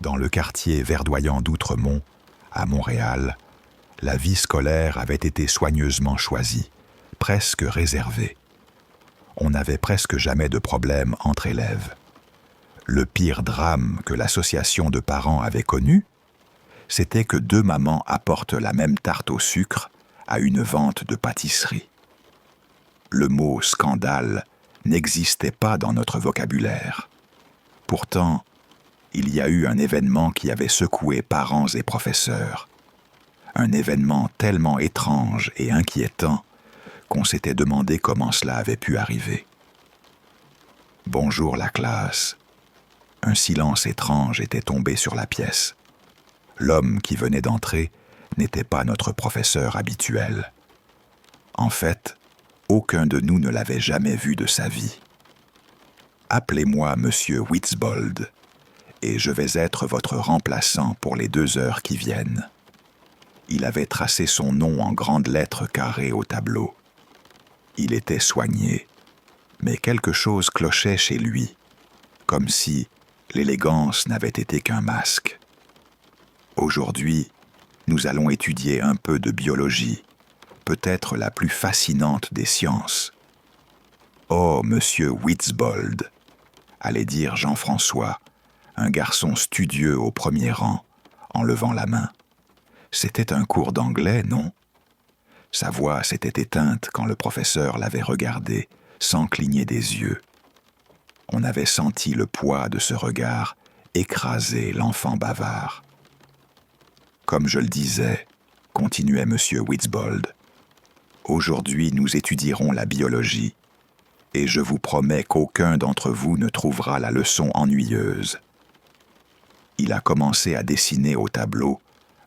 Dans le quartier verdoyant d'Outremont, à Montréal, la vie scolaire avait été soigneusement choisie, presque réservée. On n'avait presque jamais de problème entre élèves. Le pire drame que l'association de parents avait connu, c'était que deux mamans apportent la même tarte au sucre à une vente de pâtisserie. Le mot « scandale » n'existait pas dans notre vocabulaire. Pourtant, il y a eu un événement qui avait secoué parents et professeurs. Un événement tellement étrange et inquiétant qu'on s'était demandé comment cela avait pu arriver. « Bonjour la classe ». Un silence étrange était tombé sur la pièce. L'homme qui venait d'entrer n'était pas notre professeur habituel. En fait, aucun de nous ne l'avait jamais vu de sa vie. « Appelez-moi Monsieur Witzbold, et je vais être votre remplaçant pour les 2 heures qui viennent. » Il avait tracé son nom en grandes lettres carrées au tableau. Il était soigné, mais quelque chose clochait chez lui, comme si l'élégance n'avait été qu'un masque. Aujourd'hui, nous allons étudier un peu de biologie, peut-être la plus fascinante des sciences. « Oh, monsieur Witzbold !» allait dire Jean-François, un garçon studieux au premier rang, en levant la main. C'était un cours d'anglais, non ? Sa voix s'était éteinte quand le professeur l'avait regardé, sans cligner des yeux. On avait senti le poids de ce regard écraser l'enfant bavard. Comme je le disais, continuait M. Witzbold, aujourd'hui nous étudierons la biologie, et je vous promets qu'aucun d'entre vous ne trouvera la leçon ennuyeuse. Il a commencé à dessiner au tableau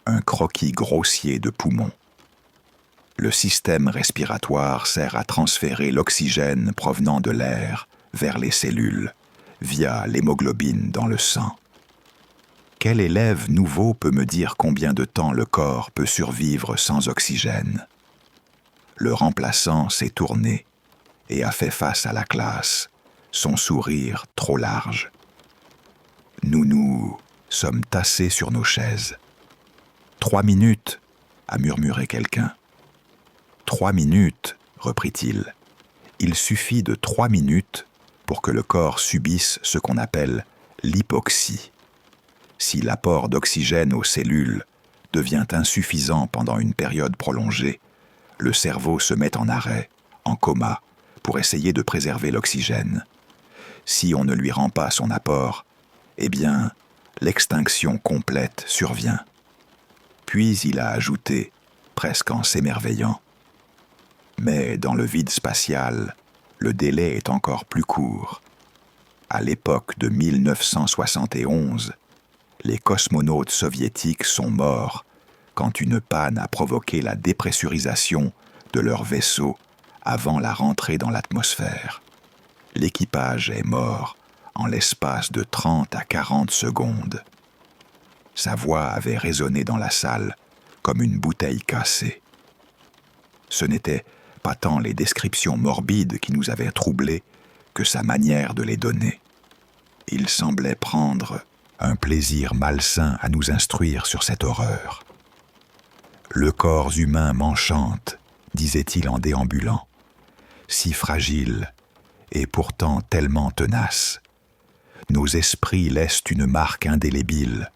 un croquis grossier de poumons. Le système respiratoire sert à transférer l'oxygène provenant de l'air vers les cellules, via l'hémoglobine dans le sang. Quel élève nouveau peut me dire combien de temps le corps peut survivre sans oxygène ? Le remplaçant s'est tourné et a fait face à la classe, son sourire trop large. Nous sommes tassés sur nos chaises. 3 minutes, a murmuré quelqu'un. 3 minutes, reprit-il. Il suffit de 3 minutes pour que le corps subisse ce qu'on appelle l'hypoxie. Si l'apport d'oxygène aux cellules devient insuffisant pendant une période prolongée, le cerveau se met en arrêt, en coma, pour essayer de préserver l'oxygène. Si on ne lui rend pas son apport, eh bien, l'extinction complète survient. Puis il a ajouté, presque en s'émerveillant, « Mais dans le vide spatial, le délai est encore plus court. À l'époque de 1971, les cosmonautes soviétiques sont morts quand une panne a provoqué la dépressurisation de leur vaisseau avant la rentrée dans l'atmosphère. L'équipage est mort en l'espace de 30 à 40 secondes. » Sa voix avait résonné dans la salle comme une bouteille cassée. Ce n'était pas tant les descriptions morbides qui nous avaient troublés que sa manière de les donner. Il semblait prendre un plaisir malsain à nous instruire sur cette horreur. « Le corps humain m'enchante, disait-il en déambulant, si fragile et pourtant tellement tenace. Nos esprits laissent une marque indélébile,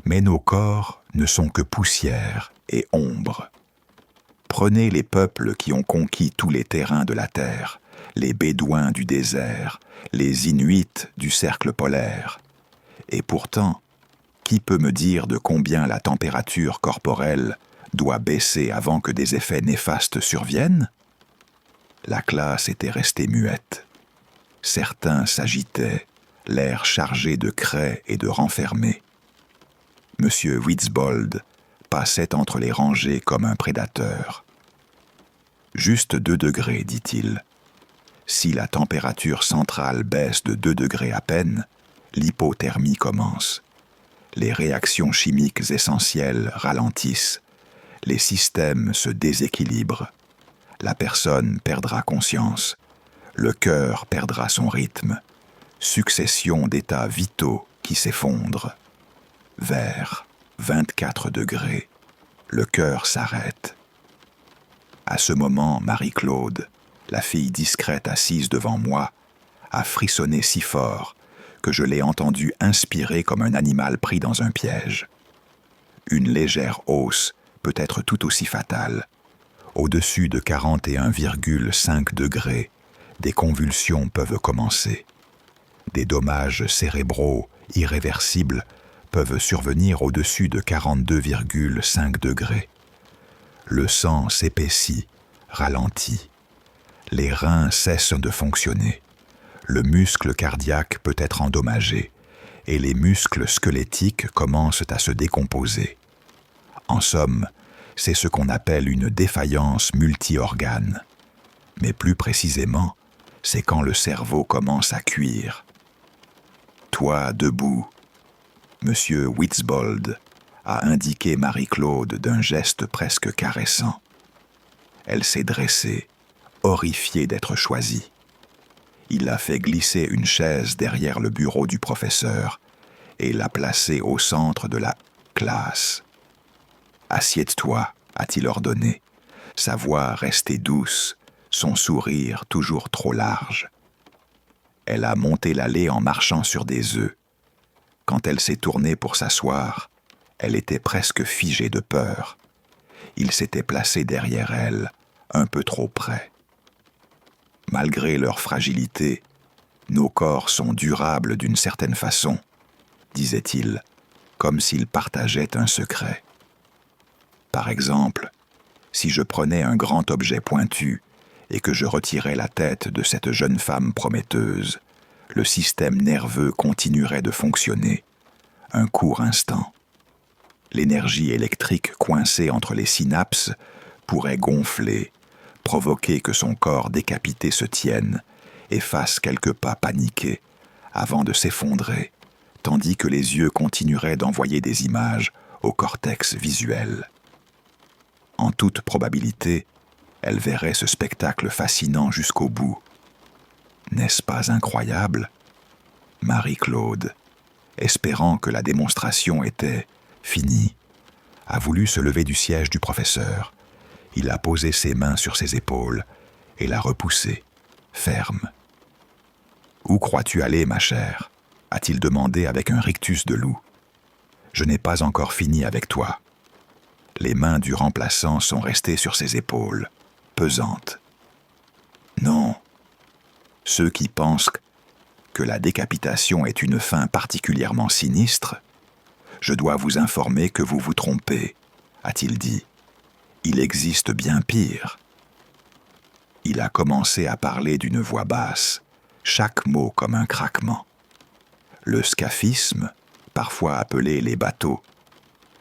mais nos corps ne sont que poussière et ombre. Prenez les peuples qui ont conquis tous les terrains de la terre, les Bédouins du désert, les Inuits du cercle polaire. Et pourtant, qui peut me dire de combien la température corporelle doit baisser avant que des effets néfastes surviennent ? » La classe était restée muette. Certains s'agitaient, l'air chargé de craie et de renfermés. M. Witzbold passait entre les rangées comme un prédateur. « Juste 2 degrés, dit-il. Si la température centrale baisse de 2 degrés à peine, l'hypothermie commence. Les réactions chimiques essentielles ralentissent. Les systèmes se déséquilibrent. La personne perdra conscience. Le cœur perdra son rythme. Succession d'états vitaux qui s'effondrent. vers 24 degrés, le cœur s'arrête. À ce moment, Marie-Claude, la fille discrète assise devant moi, a frissonné si fort que je l'ai entendue inspirer comme un animal pris dans un piège. Une légère hausse peut être tout aussi fatale. Au-dessus de 41,5 degrés, des convulsions peuvent commencer. Des dommages cérébraux irréversibles peuvent survenir au-dessus de 42,5 degrés. Le sang s'épaissit, ralentit. Les reins cessent de fonctionner. Le muscle cardiaque peut être endommagé et les muscles squelettiques commencent à se décomposer. En somme, c'est ce qu'on appelle une défaillance multi-organes. Mais plus précisément, c'est quand le cerveau commence à cuire. Toi, debout, Monsieur Witzbold a indiqué Marie-Claude d'un geste presque caressant. Elle s'est dressée, horrifiée d'être choisie. Il a fait glisser une chaise derrière le bureau du professeur et l'a placée au centre de la classe. « Assieds-toi » a-t-il ordonné, sa voix restée douce, son sourire toujours trop large. Elle a monté l'allée en marchant sur des œufs. Quand elle s'est tournée pour s'asseoir, elle était presque figée de peur. Il s'était placé derrière elle, un peu trop près. Malgré leur fragilité, nos corps sont durables d'une certaine façon, disait-il, comme s'ils partageaient un secret. Par exemple, si je prenais un grand objet pointu et que je retirais la tête de cette jeune femme prometteuse, le système nerveux continuerait de fonctionner, un court instant. L'énergie électrique coincée entre les synapses pourrait gonfler, provoquer que son corps décapité se tienne et fasse quelques pas paniqués avant de s'effondrer, tandis que les yeux continueraient d'envoyer des images au cortex visuel. En toute probabilité, elle verrait ce spectacle fascinant jusqu'au bout. N'est-ce pas incroyable? Marie-Claude, espérant que la démonstration était finie, a voulu se lever du siège du professeur. Il a posé ses mains sur ses épaules et l'a repoussée, ferme. « Où crois-tu aller, ma chère ?» a-t-il demandé avec un rictus de loup. « Je n'ai pas encore fini avec toi. » Les mains du remplaçant sont restées sur ses épaules, pesantes. « Non. Ceux qui pensent que la décapitation est une fin particulièrement sinistre, je dois vous informer que vous vous trompez, a-t-il dit. Il existe bien pire. Il a commencé à parler d'une voix basse, chaque mot comme un craquement. Le scaphisme, parfois appelé les bateaux,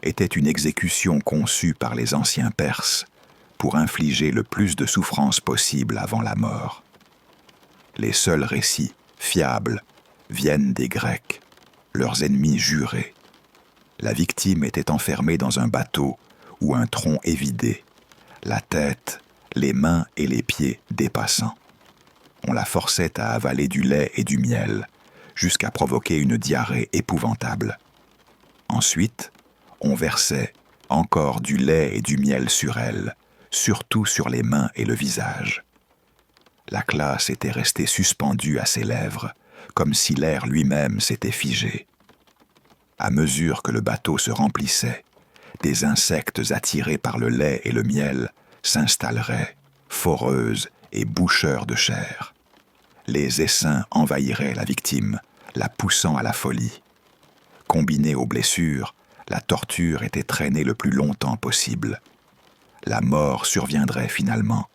était une exécution conçue par les anciens Perses pour infliger le plus de souffrance possible avant la mort. Les seuls récits fiables viennent des Grecs, leurs ennemis jurés. La victime était enfermée dans un bateau où un tronc est vidé, la tête, les mains et les pieds dépassant. On la forçait à avaler du lait et du miel, jusqu'à provoquer une diarrhée épouvantable. Ensuite, on versait encore du lait et du miel sur elle, surtout sur les mains et le visage. La classe était restée suspendue à ses lèvres, comme si l'air lui-même s'était figé. À mesure que le bateau se remplissait, des insectes attirés par le lait et le miel s'installeraient, foreuses et boucheurs de chair. Les essaims envahiraient la victime, la poussant à la folie. Combinée aux blessures, la torture était traînée le plus longtemps possible. La mort surviendrait finalement.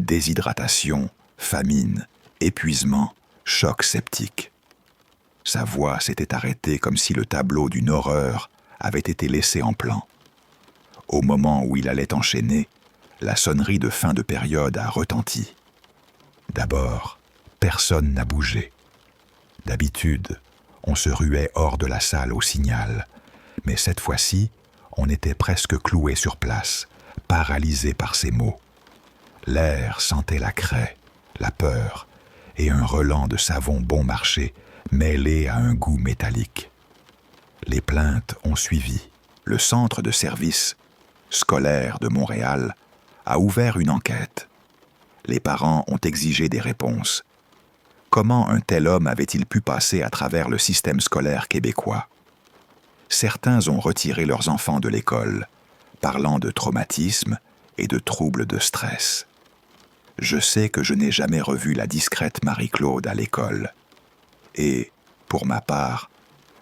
Déshydratation, famine, épuisement, choc septique. Sa voix s'était arrêtée comme si le tableau d'une horreur avait été laissé en plan. Au moment où il allait enchaîner, la sonnerie de fin de période a retenti. D'abord, personne n'a bougé. D'habitude, on se ruait hors de la salle au signal, mais cette fois-ci, on était presque cloué sur place, paralysé par ces mots. L'air sentait la craie, la peur et un relent de savon bon marché mêlé à un goût métallique. Les plaintes ont suivi. Le centre de service scolaire de Montréal a ouvert une enquête. Les parents ont exigé des réponses. Comment un tel homme avait-il pu passer à travers le système scolaire québécois? Certains ont retiré leurs enfants de l'école, parlant de traumatisme et de troubles de stress. Je sais que je n'ai jamais revu la discrète Marie-Claude à l'école. Et, pour ma part,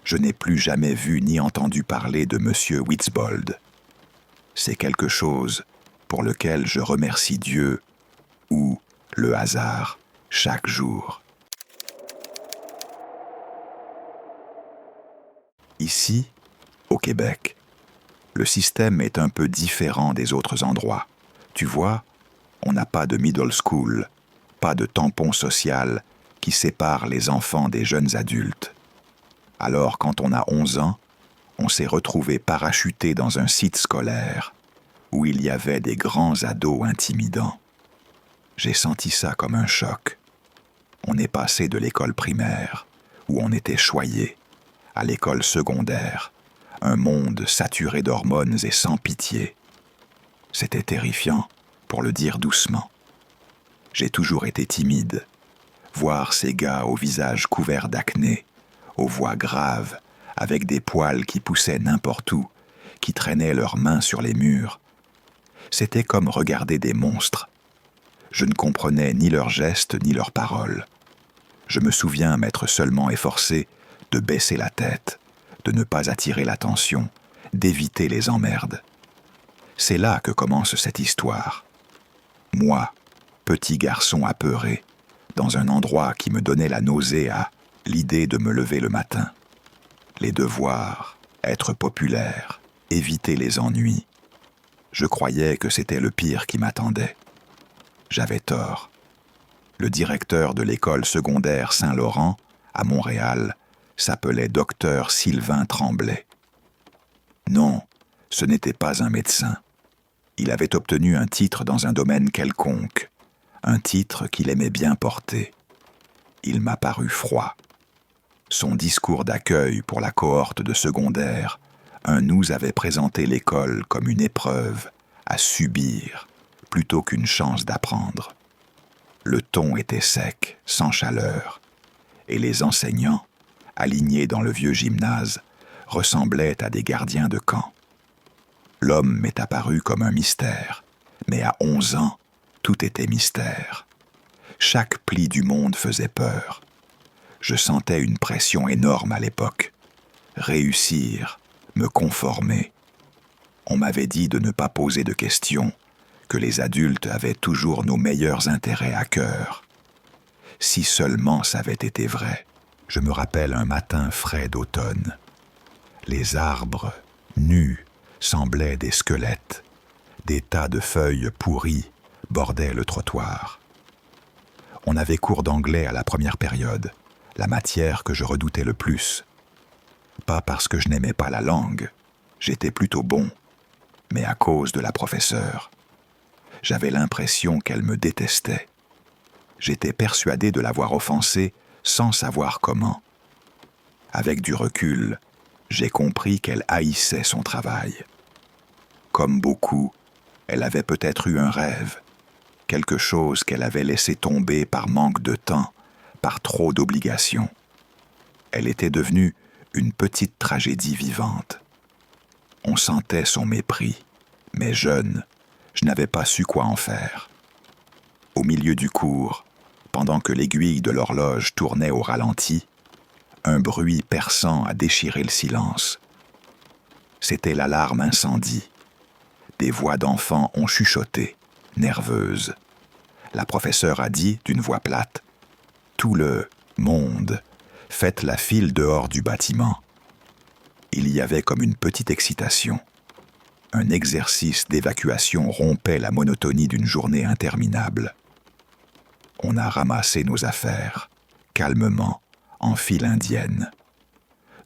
je n'ai plus jamais vu ni entendu parler de M. Witzbold. C'est quelque chose pour lequel je remercie Dieu ou le hasard chaque jour. Ici, au Québec, le système est un peu différent des autres endroits. Tu vois, on n'a pas de middle school, pas de tampon social qui sépare les enfants des jeunes adultes. Alors, quand on a 11 ans, on s'est retrouvé parachuté dans un site scolaire où il y avait des grands ados intimidants. J'ai senti ça comme un choc. On est passé de l'école primaire, où on était choyé, à l'école secondaire, un monde saturé d'hormones et sans pitié. C'était terrifiant, pour le dire doucement. J'ai toujours été timide. Voir ces gars au visage couvert d'acné, aux voix graves, avec des poils qui poussaient n'importe où, qui traînaient leurs mains sur les murs. C'était comme regarder des monstres. Je ne comprenais ni leurs gestes ni leurs paroles. Je me souviens m'être seulement efforcé de baisser la tête, de ne pas attirer l'attention, d'éviter les emmerdes. C'est là que commence cette histoire. Moi, petit garçon apeuré, dans un endroit qui me donnait la nausée à l'idée de me lever le matin. Les devoirs, être populaire, éviter les ennuis. Je croyais que c'était le pire qui m'attendait. J'avais tort. Le directeur de l'école secondaire Saint-Laurent, à Montréal, s'appelait Dr Sylvain Tremblay. Non, ce n'était pas un médecin. Il avait obtenu un titre dans un domaine quelconque, un titre qu'il aimait bien porter. Il m'a paru froid. Son discours d'accueil pour la cohorte de secondaire, un nous avait présenté l'école comme une épreuve à subir plutôt qu'une chance d'apprendre. Le ton était sec, sans chaleur, et les enseignants, alignés dans le vieux gymnase, ressemblaient à des gardiens de camp. L'homme m'est apparu comme un mystère, mais à 11 ans, tout était mystère. Chaque pli du monde faisait peur. Je sentais une pression énorme à l'époque. Réussir, me conformer. On m'avait dit de ne pas poser de questions, que les adultes avaient toujours nos meilleurs intérêts à cœur. Si seulement ça avait été vrai. Je me rappelle un matin frais d'automne. Les arbres, nus, semblaient des squelettes. Des tas de feuilles pourries bordaient le trottoir. On avait cours d'anglais à la première période, la matière que je redoutais le plus. Pas parce que je n'aimais pas la langue, j'étais plutôt bon, mais à cause de la professeure. J'avais l'impression qu'elle me détestait. J'étais persuadé de l'avoir offensée sans savoir comment. Avec du recul, j'ai compris qu'elle haïssait son travail. Comme beaucoup, elle avait peut-être eu un rêve, quelque chose qu'elle avait laissé tomber par manque de temps, par trop d'obligations. Elle était devenue une petite tragédie vivante. On sentait son mépris, mais jeune, je n'avais pas su quoi en faire. Au milieu du cours, pendant que l'aiguille de l'horloge tournait au ralenti, un bruit perçant a déchiré le silence. C'était l'alarme incendie. Des voix d'enfants ont chuchoté, nerveuses. La professeure a dit, d'une voix plate, « Tout le monde, faites la file dehors du bâtiment. » Il y avait comme une petite excitation. Un exercice d'évacuation rompait la monotonie d'une journée interminable. On a ramassé nos affaires, calmement, en file indienne.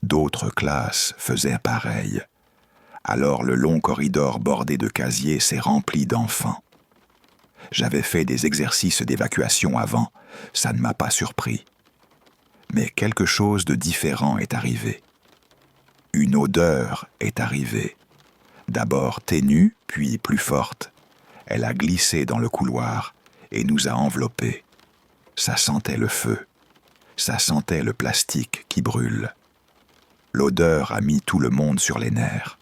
D'autres classes faisaient pareil. Alors le long corridor bordé de casiers s'est rempli d'enfants. J'avais fait des exercices d'évacuation avant, ça ne m'a pas surpris. Mais quelque chose de différent est arrivé. Une odeur est arrivée. D'abord ténue, puis plus forte. Elle a glissé dans le couloir et nous a enveloppés. Ça sentait le feu. Ça sentait le plastique qui brûle. L'odeur a mis tout le monde sur les nerfs.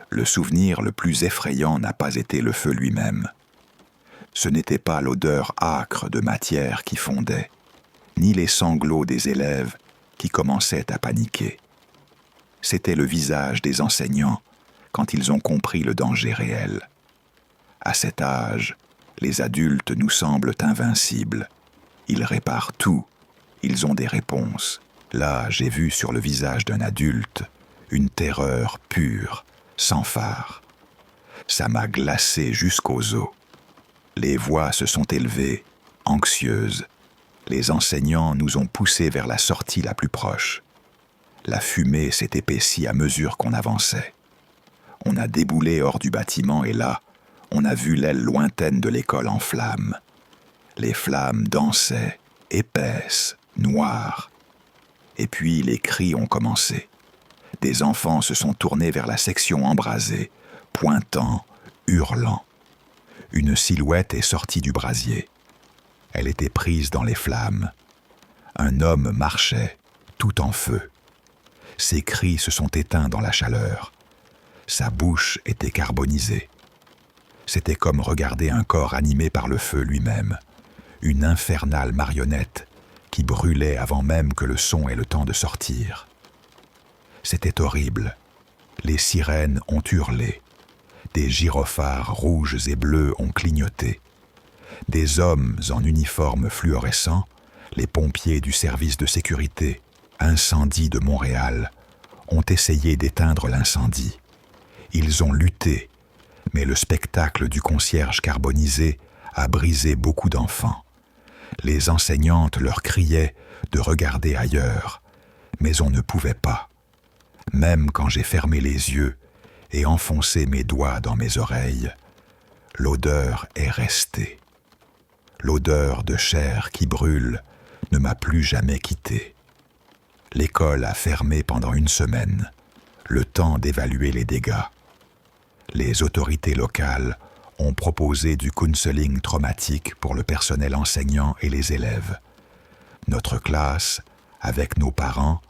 Le souvenir le plus effrayant n'a pas été le feu lui-même. Ce n'était pas l'odeur âcre de matière qui fondait, ni les sanglots des élèves qui commençaient à paniquer. C'était le visage des enseignants quand ils ont compris le danger réel. À cet âge, les adultes nous semblent invincibles. Ils réparent tout, ils ont des réponses. Là, j'ai vu sur le visage d'un adulte une terreur pure, sans phare. Ça m'a glacé jusqu'aux os. Les voix se sont élevées, anxieuses. Les enseignants nous ont poussés vers la sortie la plus proche. La fumée s'est épaissie à mesure qu'on avançait. On a déboulé hors du bâtiment et là, on a vu l'aile lointaine de l'école en flammes. Les flammes dansaient, épaisses, noires. Et puis les cris ont commencé. Des enfants se sont tournés vers la section embrasée, pointant, hurlant. Une silhouette est sortie du brasier. Elle était prise dans les flammes. Un homme marchait, tout en feu. Ses cris se sont éteints dans la chaleur. Sa bouche était carbonisée. C'était comme regarder un corps animé par le feu lui-même, une infernale marionnette qui brûlait avant même que le son ait le temps de sortir. C'était horrible. Les sirènes ont hurlé. Des gyrophares rouges et bleus ont clignoté. Des hommes en uniforme fluorescent, les pompiers du service de sécurité, incendie de Montréal, ont essayé d'éteindre l'incendie. Ils ont lutté, mais le spectacle du concierge carbonisé a brisé beaucoup d'enfants. Les enseignantes leur criaient de regarder ailleurs, mais on ne pouvait pas. Même quand j'ai fermé les yeux et enfoncé mes doigts dans mes oreilles, l'odeur est restée. L'odeur de chair qui brûle ne m'a plus jamais quitté. L'école a fermé pendant 1 semaine, le temps d'évaluer les dégâts. Les autorités locales ont proposé du counseling traumatique pour le personnel enseignant et les élèves. Notre classe, avec nos parents,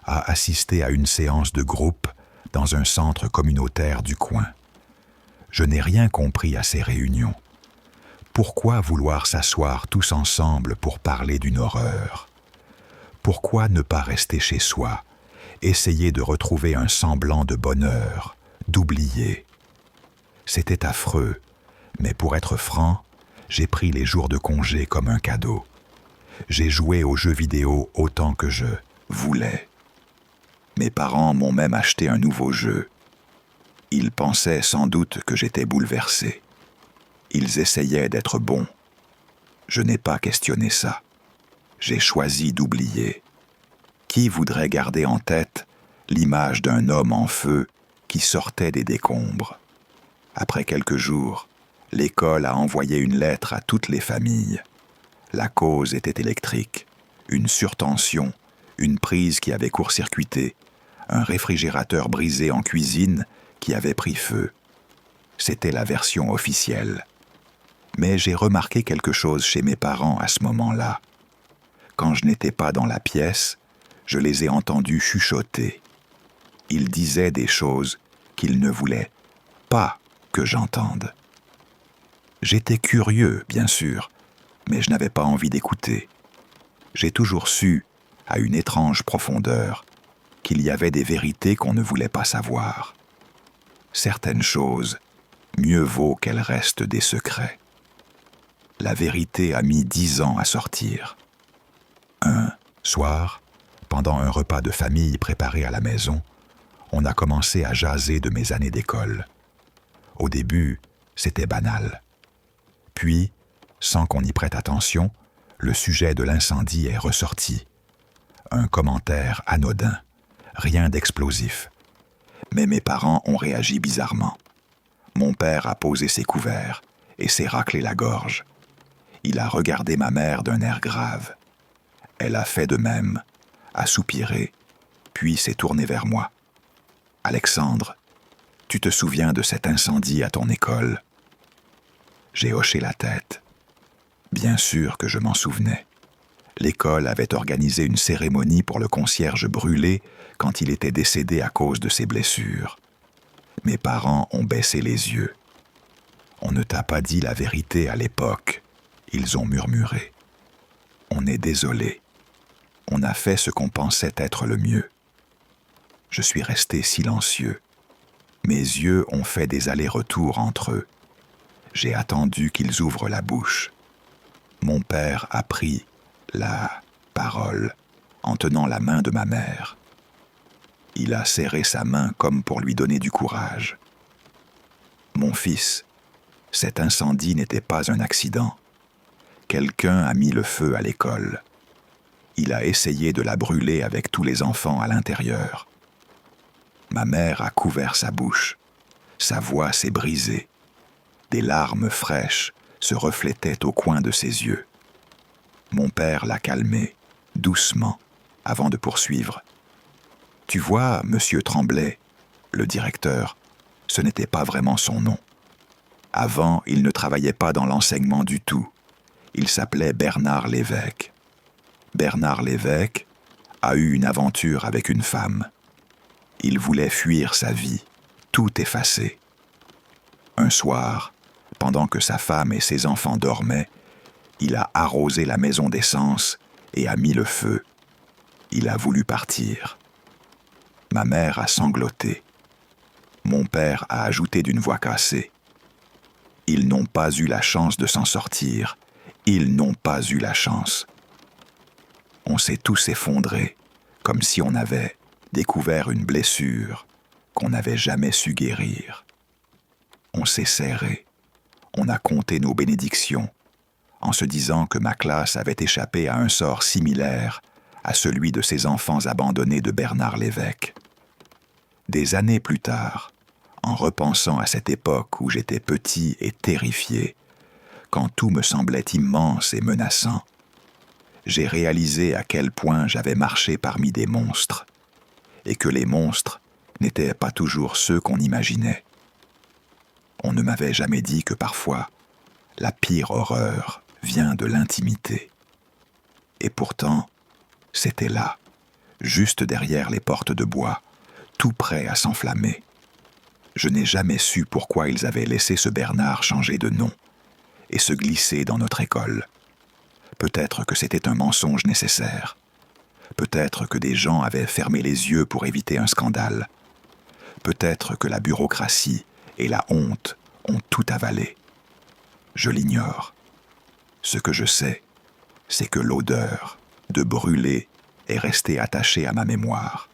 a assisté à une séance de groupe dans un centre communautaire du coin. Je n'ai rien compris à ces réunions. Pourquoi vouloir s'asseoir tous ensemble pour parler d'une horreur? Pourquoi ne pas rester chez soi, essayer de retrouver un semblant de bonheur, d'oublier? C'était affreux, mais pour être franc, j'ai pris les jours de congé comme un cadeau. J'ai joué aux jeux vidéo autant que je voulais. Mes parents m'ont même acheté un nouveau jeu. Ils pensaient sans doute que j'étais bouleversé. Ils essayaient d'être bons. Je n'ai pas questionné ça. J'ai choisi d'oublier. Qui voudrait garder en tête l'image d'un homme en feu qui sortait des décombres? Après quelques jours, l'école a envoyé une lettre à toutes les familles. La cause était électrique, une surtension, une prise qui avait court-circuité, un réfrigérateur brisé en cuisine qui avait pris feu. C'était la version officielle. Mais j'ai remarqué quelque chose chez mes parents à ce moment-là. Quand je n'étais pas dans la pièce, je les ai entendus chuchoter. Ils disaient des choses qu'ils ne voulaient pas que j'entende. J'étais curieux, bien sûr, mais je n'avais pas envie d'écouter. J'ai toujours su, à une étrange profondeur, qu'il y avait des vérités qu'on ne voulait pas savoir. Certaines choses, mieux vaut qu'elles restent des secrets. La vérité a mis 10 ans à sortir. Un soir, pendant un repas de famille préparé à la maison, on a commencé à jaser de mes années d'école. Au début, c'était banal. Puis, sans qu'on y prête attention, le sujet de l'incendie est ressorti. Un commentaire anodin, rien d'explosif. Mais mes parents ont réagi bizarrement. Mon père a posé ses couverts et s'est raclé la gorge. Il a regardé ma mère d'un air grave. Elle a fait de même, a soupiré, puis s'est tournée vers moi. Alexandre, tu te souviens de cet incendie à ton école ?» J'ai hoché la tête. Bien sûr que je m'en souvenais. L'école avait organisé une cérémonie pour le concierge brûlé quand il était décédé à cause de ses blessures. Mes parents ont baissé les yeux. « On ne t'a pas dit la vérité à l'époque », ils ont murmuré. « On est désolé. On a fait ce qu'on pensait être le mieux. » Je suis resté silencieux. Mes yeux ont fait des allers-retours entre eux. J'ai attendu qu'ils ouvrent la bouche. Mon père a pris la parole en tenant la main de ma mère. Il a serré sa main comme pour lui donner du courage. « Mon fils, cet incendie n'était pas un accident. Quelqu'un a mis le feu à l'école. Il a essayé de la brûler avec tous les enfants à l'intérieur. » Ma mère a couvert sa bouche. Sa voix s'est brisée. Des larmes fraîches se reflétaient au coin de ses yeux. Mon père l'a calmée, doucement, avant de poursuivre. « Tu vois, Monsieur Tremblay, le directeur, ce n'était pas vraiment son nom. Avant, il ne travaillait pas dans l'enseignement du tout. Il s'appelait Bernard Lévesque. Bernard Lévesque a eu une aventure avec une femme. Il voulait fuir sa vie, tout effacer. Un soir, pendant que sa femme et ses enfants dormaient, il a arrosé la maison d'essence et a mis le feu. Il a voulu partir. Ma mère a sangloté. Mon père a ajouté d'une voix cassée. Ils n'ont pas eu la chance de s'en sortir. Ils n'ont pas eu la chance. On s'est tous effondrés, comme si on avait découvert une blessure qu'on n'avait jamais su guérir. On s'est serrés. On a compté nos bénédictions, en se disant que ma classe avait échappé à un sort similaire à celui de ces enfants abandonnés de Bernard Lévesque. Des années plus tard, en repensant à cette époque où j'étais petit et terrifié, quand tout me semblait immense et menaçant, j'ai réalisé à quel point j'avais marché parmi des monstres, et que les monstres n'étaient pas toujours ceux qu'on imaginait. On ne m'avait jamais dit que parfois, la pire horreur vient de l'intimité. Et pourtant, c'était là, juste derrière les portes de bois, tout prêt à s'enflammer. Je n'ai jamais su pourquoi ils avaient laissé ce Bernard changer de nom et se glisser dans notre école. Peut-être que c'était un mensonge nécessaire. Peut-être que des gens avaient fermé les yeux pour éviter un scandale. Peut-être que la bureaucratie et la honte ont tout avalé. Je l'ignore. Ce que je sais, c'est que l'odeur de brûler est restée attachée à ma mémoire.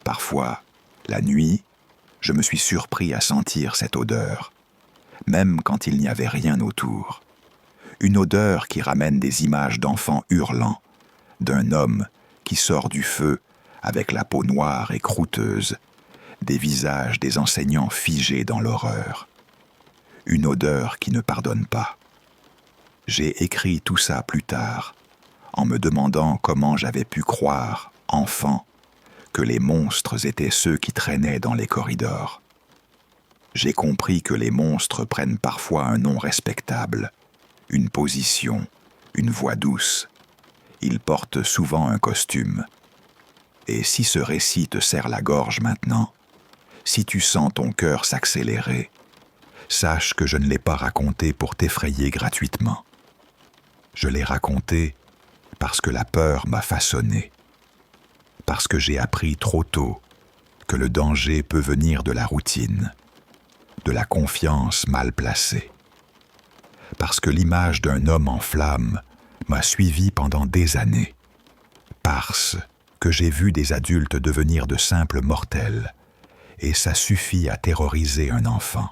Parfois, la nuit, je me suis surpris à sentir cette odeur, même quand il n'y avait rien autour. Une odeur qui ramène des images d'enfants hurlants, d'un homme qui sort du feu avec la peau noire et croûteuse, des visages des enseignants figés dans l'horreur. Une odeur qui ne pardonne pas. J'ai écrit tout ça plus tard, en me demandant comment j'avais pu croire, enfant, que les monstres étaient ceux qui traînaient dans les corridors. J'ai compris que les monstres prennent parfois un nom respectable, une position, une voix douce. Ils portent souvent un costume. Et si ce récit te serre la gorge maintenant, si tu sens ton cœur s'accélérer, sache que je ne l'ai pas raconté pour t'effrayer gratuitement. Je l'ai raconté parce que la peur m'a façonné, parce que j'ai appris trop tôt que le danger peut venir de la routine, de la confiance mal placée, parce que l'image d'un homme en flammes m'a suivi pendant des années, parce que j'ai vu des adultes devenir de simples mortels, et ça suffit à terroriser un enfant.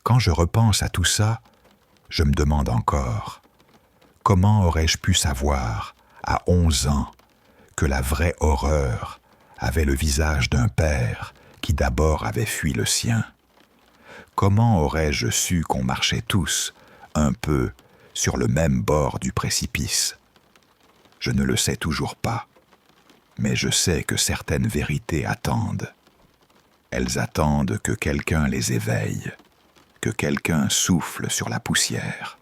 Quand je repense à tout ça, je me demande encore, comment aurais-je pu savoir, à 11 ans, que la vraie horreur avait le visage d'un père qui d'abord avait fui le sien? Comment aurais-je su qu'on marchait tous, un peu, sur le même bord du précipice? Je ne le sais toujours pas, mais je sais que certaines vérités attendent. Elles attendent que quelqu'un les éveille, que quelqu'un souffle sur la poussière.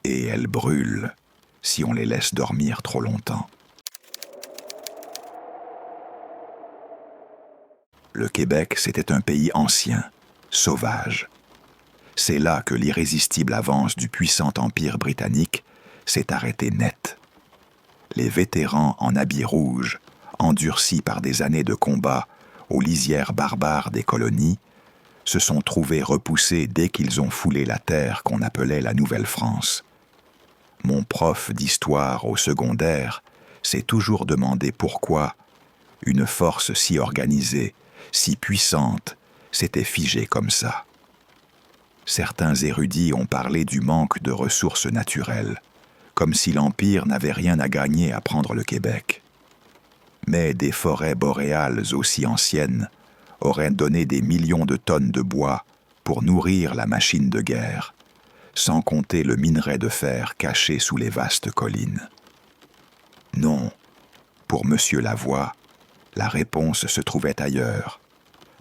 Et elles brûlent si on les laisse dormir trop longtemps. Le Québec, c'était un pays ancien, sauvage. C'est là que l'irrésistible avance du puissant empire britannique s'est arrêtée net. Les vétérans en habits rouges, endurcis par des années de combat aux lisières barbares des colonies, se sont trouvés repoussés dès qu'ils ont foulé la terre qu'on appelait la Nouvelle-France. Mon prof d'histoire au secondaire s'est toujours demandé pourquoi une force si organisée, si puissante, s'était figée comme ça. Certains érudits ont parlé du manque de ressources naturelles, comme si l'Empire n'avait rien à gagner à prendre le Québec. Mais des forêts boréales aussi anciennes auraient donné des millions de tonnes de bois pour nourrir la machine de guerre, sans compter le minerai de fer caché sous les vastes collines. Non, pour M. Lavoie, la réponse se trouvait ailleurs,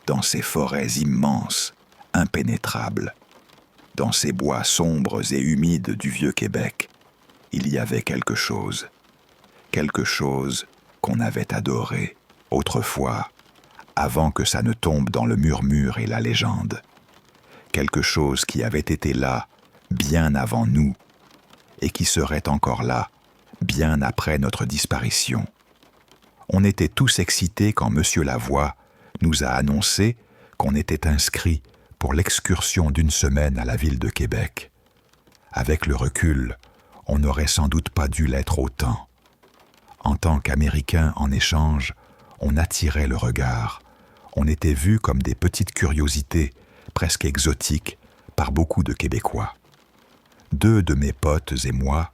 dans ces forêts immenses, impénétrables. Dans ces bois sombres et humides du vieux Québec, il y avait quelque chose qu'on avait adoré autrefois, avant que ça ne tombe dans le murmure et la légende. Quelque chose qui avait été là bien avant nous et qui serait encore là bien après notre disparition. On était tous excités quand M. Lavoie nous a annoncé qu'on était inscrits pour l'excursion d'une semaine à la ville de Québec. Avec le recul, on n'aurait sans doute pas dû l'être autant. En tant qu'Américains en échange, on attirait le regard. On était vus comme des petites curiosités, presque exotiques, par beaucoup de Québécois. 2 de mes potes et moi,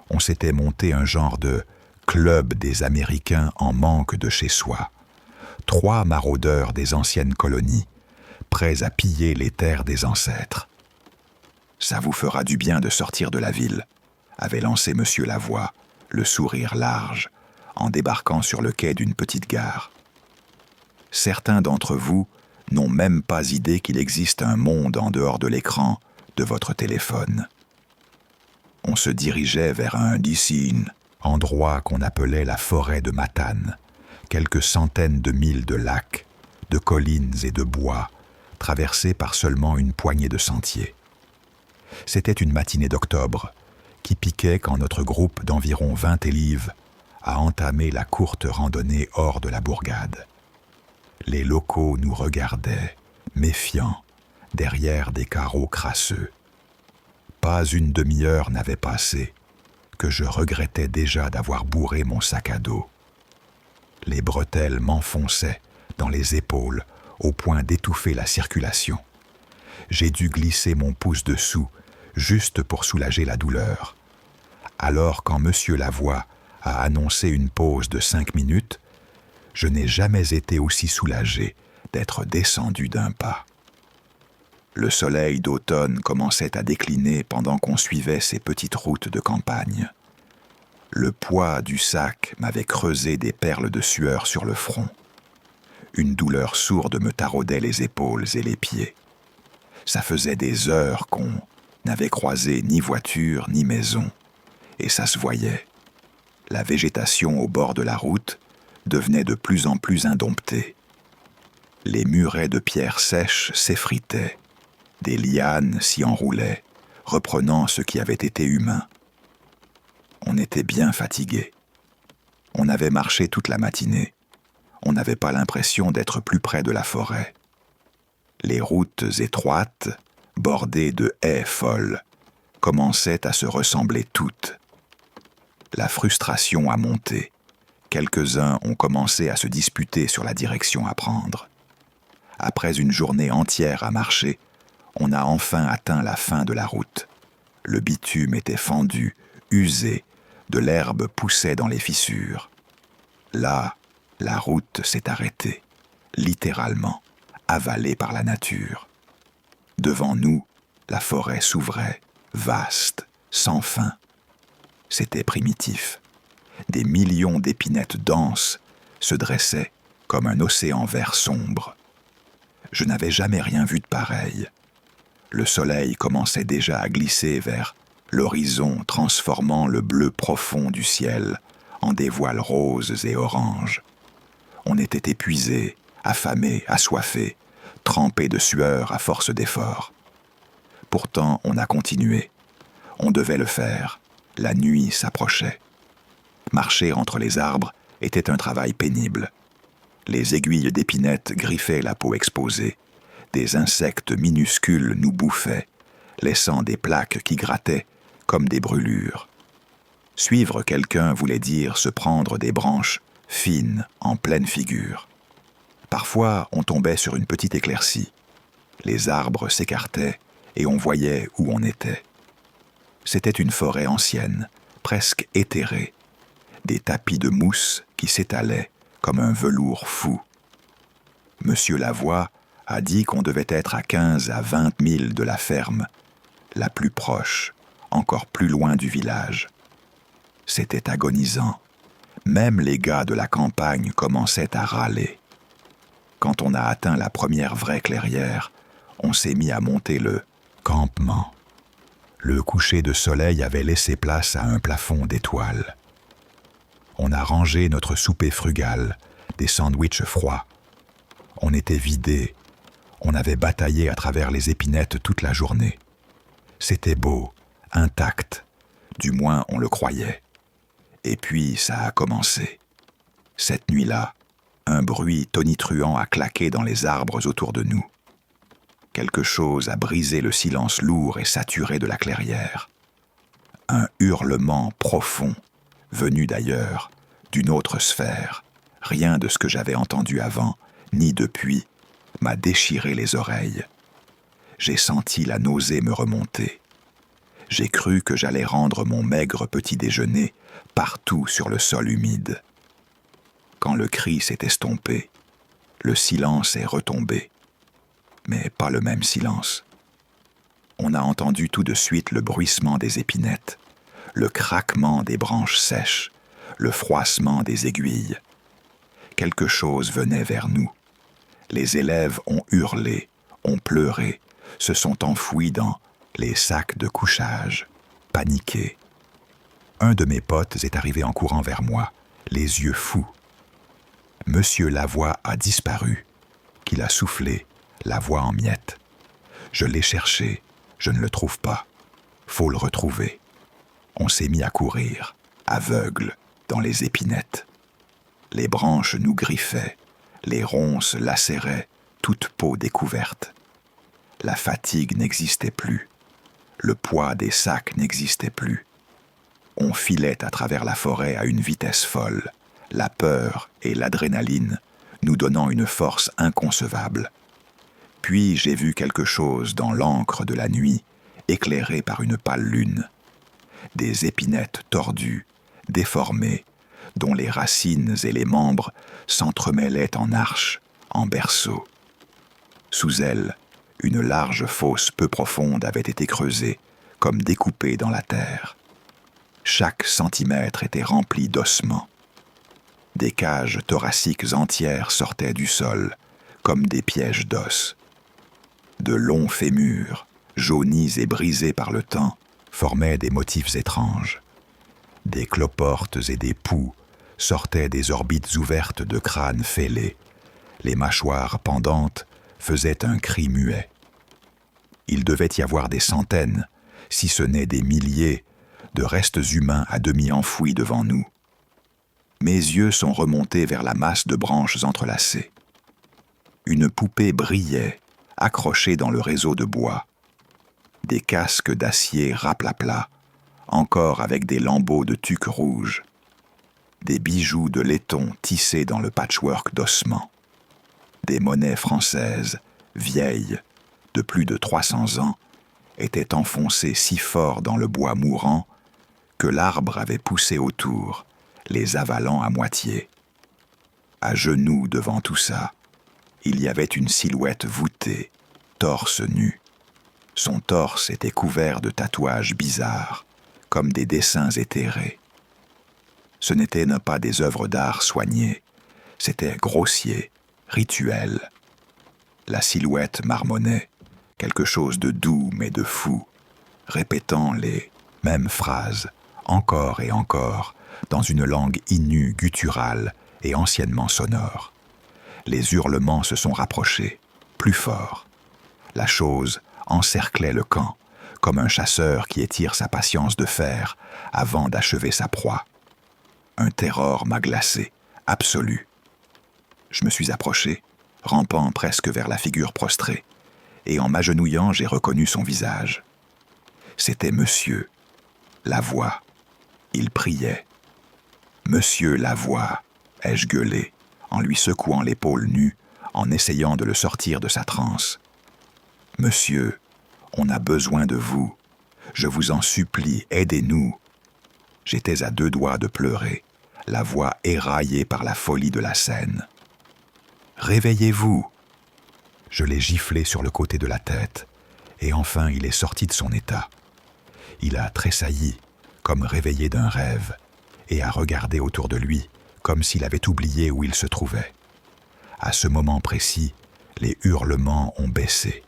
on s'était monté un genre de club des Américains en manque de chez soi. 3 maraudeurs des anciennes colonies, prêts à piller les terres des ancêtres. « Ça vous fera du bien de sortir de la ville », avait lancé M. Lavoie, le sourire large, en débarquant sur le quai d'une petite gare. Certains d'entre vous n'ont même pas idée qu'il existe un monde en dehors de l'écran de votre téléphone. On se dirigeait vers un Dicine, endroit qu'on appelait la forêt de Matane, quelques centaines de milles de lacs, de collines et de bois, traversés par seulement une poignée de sentiers. C'était une matinée d'octobre, qui piquait quand notre groupe d'environ 20 élives a entamé la courte randonnée hors de la bourgade. Les locaux nous regardaient, méfiants, derrière des carreaux crasseux. Pas une demi-heure n'avait passé que je regrettais déjà d'avoir bourré mon sac à dos. Les bretelles m'enfonçaient dans les épaules au point d'étouffer la circulation. J'ai dû glisser mon pouce dessous, juste pour soulager la douleur. Alors quand M. Lavoie a annoncé une pause de 5 minutes, je n'ai jamais été aussi soulagé d'être descendu d'un pas. Le soleil d'automne commençait à décliner pendant qu'on suivait ces petites routes de campagne. Le poids du sac m'avait creusé des perles de sueur sur le front. Une douleur sourde me taraudait les épaules et les pieds. Ça faisait des heures qu'on n'avait croisé ni voiture ni maison, et ça se voyait. La végétation au bord de la route devenait de plus en plus indomptée. Les murets de pierres sèches s'effritaient, des lianes s'y enroulaient, reprenant ce qui avait été humain. On était bien fatigués. On avait marché toute la matinée. On n'avait pas l'impression d'être plus près de la forêt. Les routes étroites, bordées de haies folles, commençaient à se ressembler toutes. La frustration a monté. Quelques-uns ont commencé à se disputer sur la direction à prendre. Après une journée entière à marcher, on a enfin atteint la fin de la route. Le bitume était fendu, usé, de l'herbe poussait dans les fissures. Là, la route s'est arrêtée, littéralement, avalée par la nature. Devant nous, la forêt s'ouvrait, vaste, sans fin. C'était primitif. Des millions d'épinettes denses se dressaient comme un océan vert sombre. Je n'avais jamais rien vu de pareil. Le soleil commençait déjà à glisser vers l'horizon, transformant le bleu profond du ciel en des voiles roses et oranges. On était épuisés, affamés, assoiffés, trempés de sueur à force d'efforts. Pourtant, on a continué. On devait le faire. La nuit s'approchait. Marcher entre les arbres était un travail pénible. Les aiguilles d'épinette griffaient la peau exposée. Des insectes minuscules nous bouffaient, laissant des plaques qui grattaient comme des brûlures. Suivre quelqu'un voulait dire se prendre des branches fines en pleine figure. Parfois, on tombait sur une petite éclaircie. Les arbres s'écartaient et on voyait où on était. C'était une forêt ancienne, presque éthérée. Des tapis de mousse qui s'étalaient comme un velours fou. Monsieur Lavoie a dit qu'on devait être à 15 à 20 milles de la ferme, la plus proche, encore plus loin du village. C'était agonisant. Même les gars de la campagne commençaient à râler. Quand on a atteint la première vraie clairière, on s'est mis à monter le campement. Le coucher de soleil avait laissé place à un plafond d'étoiles. On a rangé notre souper frugal, des sandwichs froids. On était vidés. On avait bataillé à travers les épinettes toute la journée. C'était beau, intact. Du moins, on le croyait. Et puis, ça a commencé. Cette nuit-là, un bruit tonitruant a claqué dans les arbres autour de nous. Quelque chose a brisé le silence lourd et saturé de la clairière. Un hurlement profond, venu d'ailleurs, d'une autre sphère. Rien de ce que j'avais entendu avant, ni depuis, m'a déchiré les oreilles. J'ai senti la nausée me remonter. J'ai cru que j'allais rendre mon maigre petit déjeuner partout sur le sol humide. Quand le cri s'est estompé, le silence est retombé. Mais pas le même silence. On a entendu tout de suite le bruissement des épinettes, le craquement des branches sèches, le froissement des aiguilles. Quelque chose venait vers nous. Les élèves ont hurlé, ont pleuré, se sont enfouis dans les sacs de couchage, paniqués. Un de mes potes est arrivé en courant vers moi, les yeux fous. Monsieur Lavoie a disparu, qu'il a soufflé, la voix en miettes. Je l'ai cherché, je ne le trouve pas. Faut le retrouver. On s'est mis à courir, aveugles, dans les épinettes. Les branches nous griffaient, les ronces lacéraient, toute peau découverte. La fatigue n'existait plus. Le poids des sacs n'existait plus. On filait à travers la forêt à une vitesse folle, la peur et l'adrénaline nous donnant une force inconcevable. Puis j'ai vu quelque chose dans l'encre de la nuit, éclairé par une pâle lune. Des épinettes tordues, déformées, dont les racines et les membres s'entremêlaient en arches, en berceaux. Sous elles, une large fosse peu profonde avait été creusée, comme découpée dans la terre. Chaque centimètre était rempli d'ossements. Des cages thoraciques entières sortaient du sol, comme des pièges d'os. De longs fémurs, jaunis et brisés par le temps, formaient des motifs étranges. Des cloportes et des poux sortaient des orbites ouvertes de crânes fêlés. Les mâchoires pendantes faisaient un cri muet. Il devait y avoir des centaines, si ce n'est des milliers, de restes humains à demi enfouis devant nous. Mes yeux sont remontés vers la masse de branches entrelacées. Une poupée brillait, accrochée dans le réseau de bois. Des casques d'acier raplapla, encore avec des lambeaux de tuque rouge. Des bijoux de laiton tissés dans le patchwork d'ossements. Des monnaies françaises, vieilles, de plus de 300 ans, étaient enfoncées si fort dans le bois mourant que l'arbre avait poussé autour, les avalant à moitié. À genoux devant tout ça, il y avait une silhouette voûtée, torse nu. Son torse était couvert de tatouages bizarres, comme des dessins éthérés. Ce n'étaient pas des œuvres d'art soignées, c'était grossier, rituel. La silhouette marmonnait, quelque chose de doux mais de fou, répétant les mêmes phrases, encore et encore, dans une langue innue, gutturale et anciennement sonore. Les hurlements se sont rapprochés, plus forts. La chose encerclait le camp, comme un chasseur qui étire sa patience de fer avant d'achever sa proie. Un terror m'a glacé, absolu. Je me suis approché, rampant presque vers la figure prostrée, et en m'agenouillant, j'ai reconnu son visage. C'était Monsieur Lavoie. Il priait. « Monsieur Lavoie !» ai-je gueulé, en lui secouant l'épaule nue, en essayant de le sortir de sa transe. « Monsieur, on a besoin de vous. Je vous en supplie, aidez-nous. » J'étais à 2 doigts de pleurer, la voix éraillée par la folie de la scène. « Réveillez-vous !» Je l'ai giflé sur le côté de la tête, et enfin il est sorti de son état. Il a tressailli, comme réveillé d'un rêve, et a regardé autour de lui, comme s'il avait oublié où il se trouvait. À ce moment précis, les hurlements ont baissé.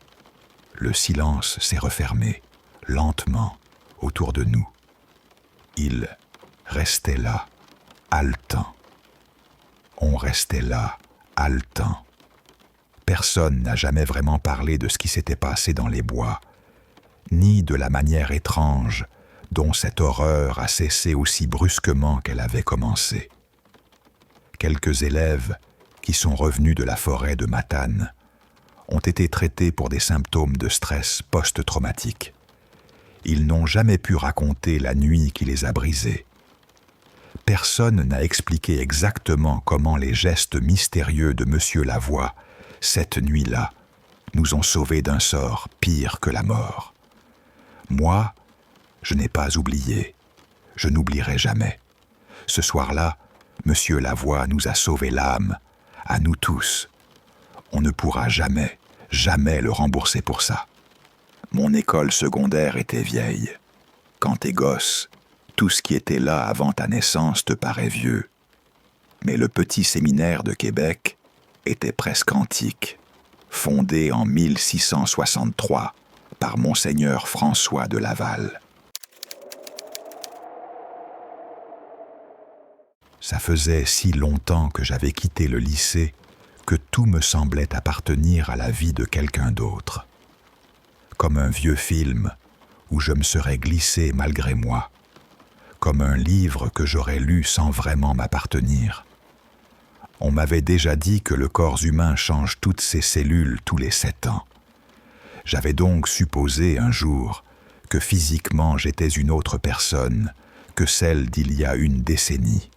Le silence s'est refermé, lentement, autour de nous. Il restait là, haletant. On restait là, haletant. Personne n'a jamais vraiment parlé de ce qui s'était passé dans les bois, ni de la manière étrange dont cette horreur a cessé aussi brusquement qu'elle avait commencé. Quelques élèves qui sont revenus de la forêt de Matane ont été traités pour des symptômes de stress post-traumatique. Ils n'ont jamais pu raconter la nuit qui les a brisés. Personne n'a expliqué exactement comment les gestes mystérieux de Monsieur Lavoie, cette nuit-là, nous ont sauvés d'un sort pire que la mort. Moi, je n'ai pas oublié. Je n'oublierai jamais. Ce soir-là, Monsieur Lavoie nous a sauvé l'âme, à nous tous. On ne pourra jamais, jamais le rembourser pour ça. Mon école secondaire était vieille. Quand t'es gosse, tout ce qui était là avant ta naissance te paraît vieux. Mais le petit séminaire de Québec était presque antique, fondé en 1663 par Monseigneur François de Laval. Ça faisait si longtemps que j'avais quitté le lycée que tout me semblait appartenir à la vie de quelqu'un d'autre. Comme un vieux film où je me serais glissé malgré moi, comme un livre que j'aurais lu sans vraiment m'appartenir. On m'avait déjà dit que le corps humain change toutes ses cellules tous les 7 ans. J'avais donc supposé un jour que physiquement j'étais une autre personne que celle d'il y a une décennie.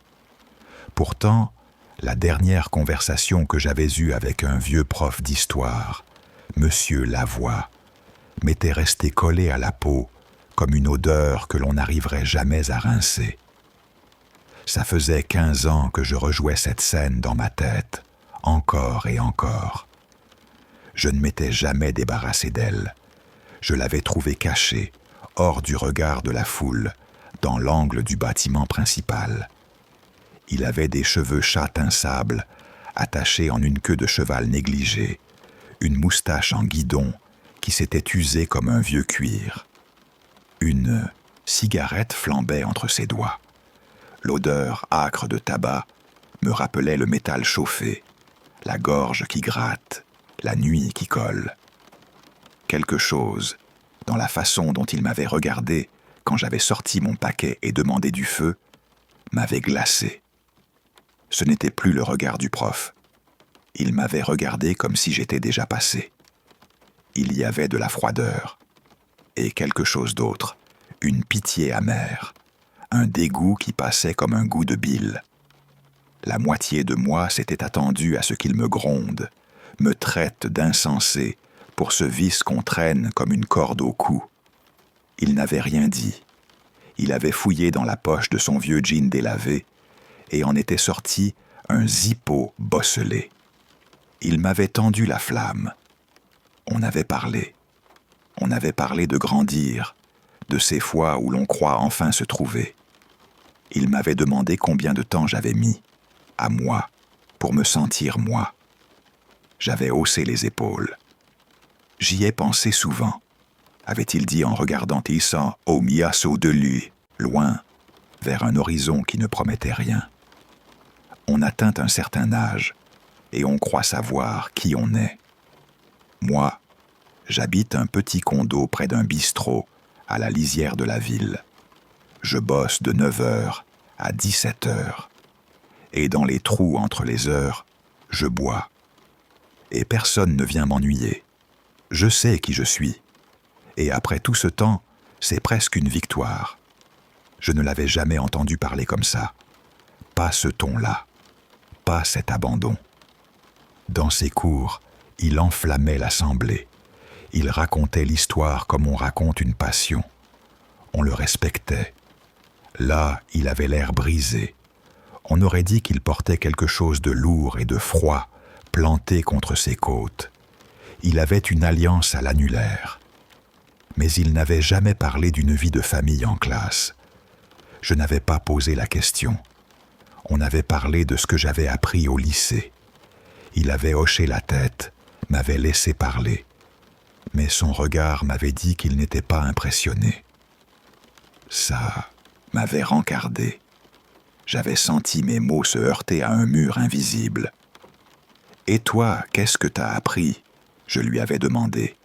Pourtant, la dernière conversation que j'avais eue avec un vieux prof d'histoire, Monsieur Lavoie, m'était restée collée à la peau comme une odeur que l'on n'arriverait jamais à rincer. Ça faisait 15 ans que je rejouais cette scène dans ma tête, encore et encore. Je ne m'étais jamais débarrassé d'elle. Je l'avais trouvée cachée, hors du regard de la foule, dans l'angle du bâtiment principal. Il avait des cheveux châtain sable, attachés en une queue de cheval négligée, une moustache en guidon qui s'était usée comme un vieux cuir. Une cigarette flambait entre ses doigts. L'odeur âcre de tabac me rappelait le métal chauffé, la gorge qui gratte, la nuit qui colle. Quelque chose, dans la façon dont il m'avait regardé quand j'avais sorti mon paquet et demandé du feu, m'avait glacé. Ce n'était plus le regard du prof. Il m'avait regardé comme si j'étais déjà passé. Il y avait de la froideur, et quelque chose d'autre, une pitié amère, un dégoût qui passait comme un goût de bile. La moitié de moi s'était attendue à ce qu'il me gronde, me traite d'insensé pour ce vice qu'on traîne comme une corde au cou. Il n'avait rien dit. Il avait fouillé dans la poche de son vieux jean délavé et en était sorti un zippo bosselé. Il m'avait tendu la flamme. On avait parlé. On avait parlé de grandir, de ces fois où l'on croit enfin se trouver. Il m'avait demandé combien de temps j'avais mis, à moi, pour me sentir moi. J'avais haussé les épaules. J'y ai pensé souvent, avait-il dit en regardant Issa au miasso de lui, loin, vers un horizon qui ne promettait rien. On atteint un certain âge et on croit savoir qui on est. Moi, j'habite un petit condo près d'un bistrot à la lisière de la ville. Je bosse de 9h à 17h. Et dans les trous entre les heures, je bois. Et personne ne vient m'ennuyer. Je sais qui je suis. Et après tout ce temps, c'est presque une victoire. Je ne l'avais jamais entendu parler comme ça. Pas ce ton-là. Pas cet abandon. Dans ses cours, il enflammait l'assemblée. Il racontait l'histoire comme on raconte une passion. On le respectait. Là, il avait l'air brisé. On aurait dit qu'il portait quelque chose de lourd et de froid, planté contre ses côtes. Il avait une alliance à l'annulaire. Mais il n'avait jamais parlé d'une vie de famille en classe. Je n'avais pas posé la question. On avait parlé de ce que j'avais appris au lycée. Il avait hoché la tête, m'avait laissé parler. Mais son regard m'avait dit qu'il n'était pas impressionné. Ça m'avait rencardé. J'avais senti mes mots se heurter à un mur invisible. « Et toi, qu'est-ce que t'as appris ?» je lui avais demandé.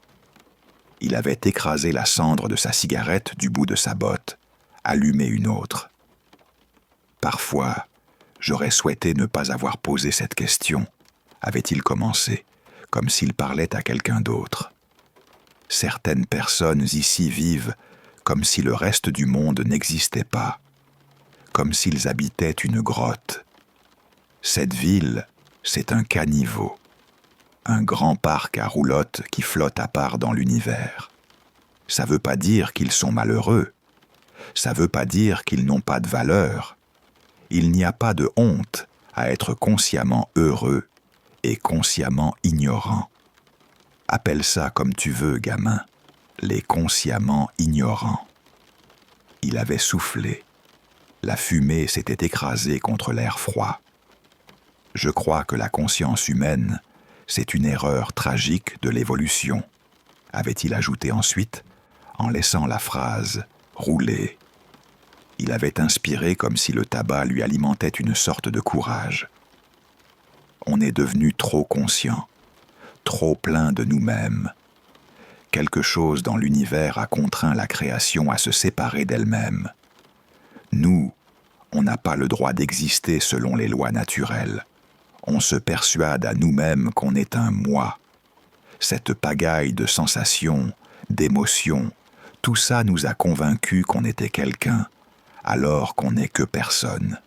Il avait écrasé la cendre de sa cigarette du bout de sa botte, allumé une autre. Parfois, j'aurais souhaité ne pas avoir posé cette question, avait-il commencé, comme s'il parlait à quelqu'un d'autre. Certaines personnes ici vivent comme si le reste du monde n'existait pas, comme s'ils habitaient une grotte. Cette ville, c'est un caniveau, un grand parc à roulottes qui flotte à part dans l'univers. Ça veut pas dire qu'ils sont malheureux, ça veut pas dire qu'ils n'ont pas de valeur. Il n'y a pas de honte à être consciemment heureux et consciemment ignorant. Appelle ça comme tu veux, gamin, les consciemment ignorants. Il avait soufflé. La fumée s'était écrasée contre l'air froid. Je crois que la conscience humaine, c'est une erreur tragique de l'évolution, avait-il ajouté ensuite, en laissant la phrase rouler. Il avait inspiré comme si le tabac lui alimentait une sorte de courage. On est devenu trop conscient, trop plein de nous-mêmes. Quelque chose dans l'univers a contraint la création à se séparer d'elle-même. Nous, on n'a pas le droit d'exister selon les lois naturelles. On se persuade à nous-mêmes qu'on est un moi. Cette pagaille de sensations, d'émotions, tout ça nous a convaincus qu'on était quelqu'un, alors qu'on n'est que personne.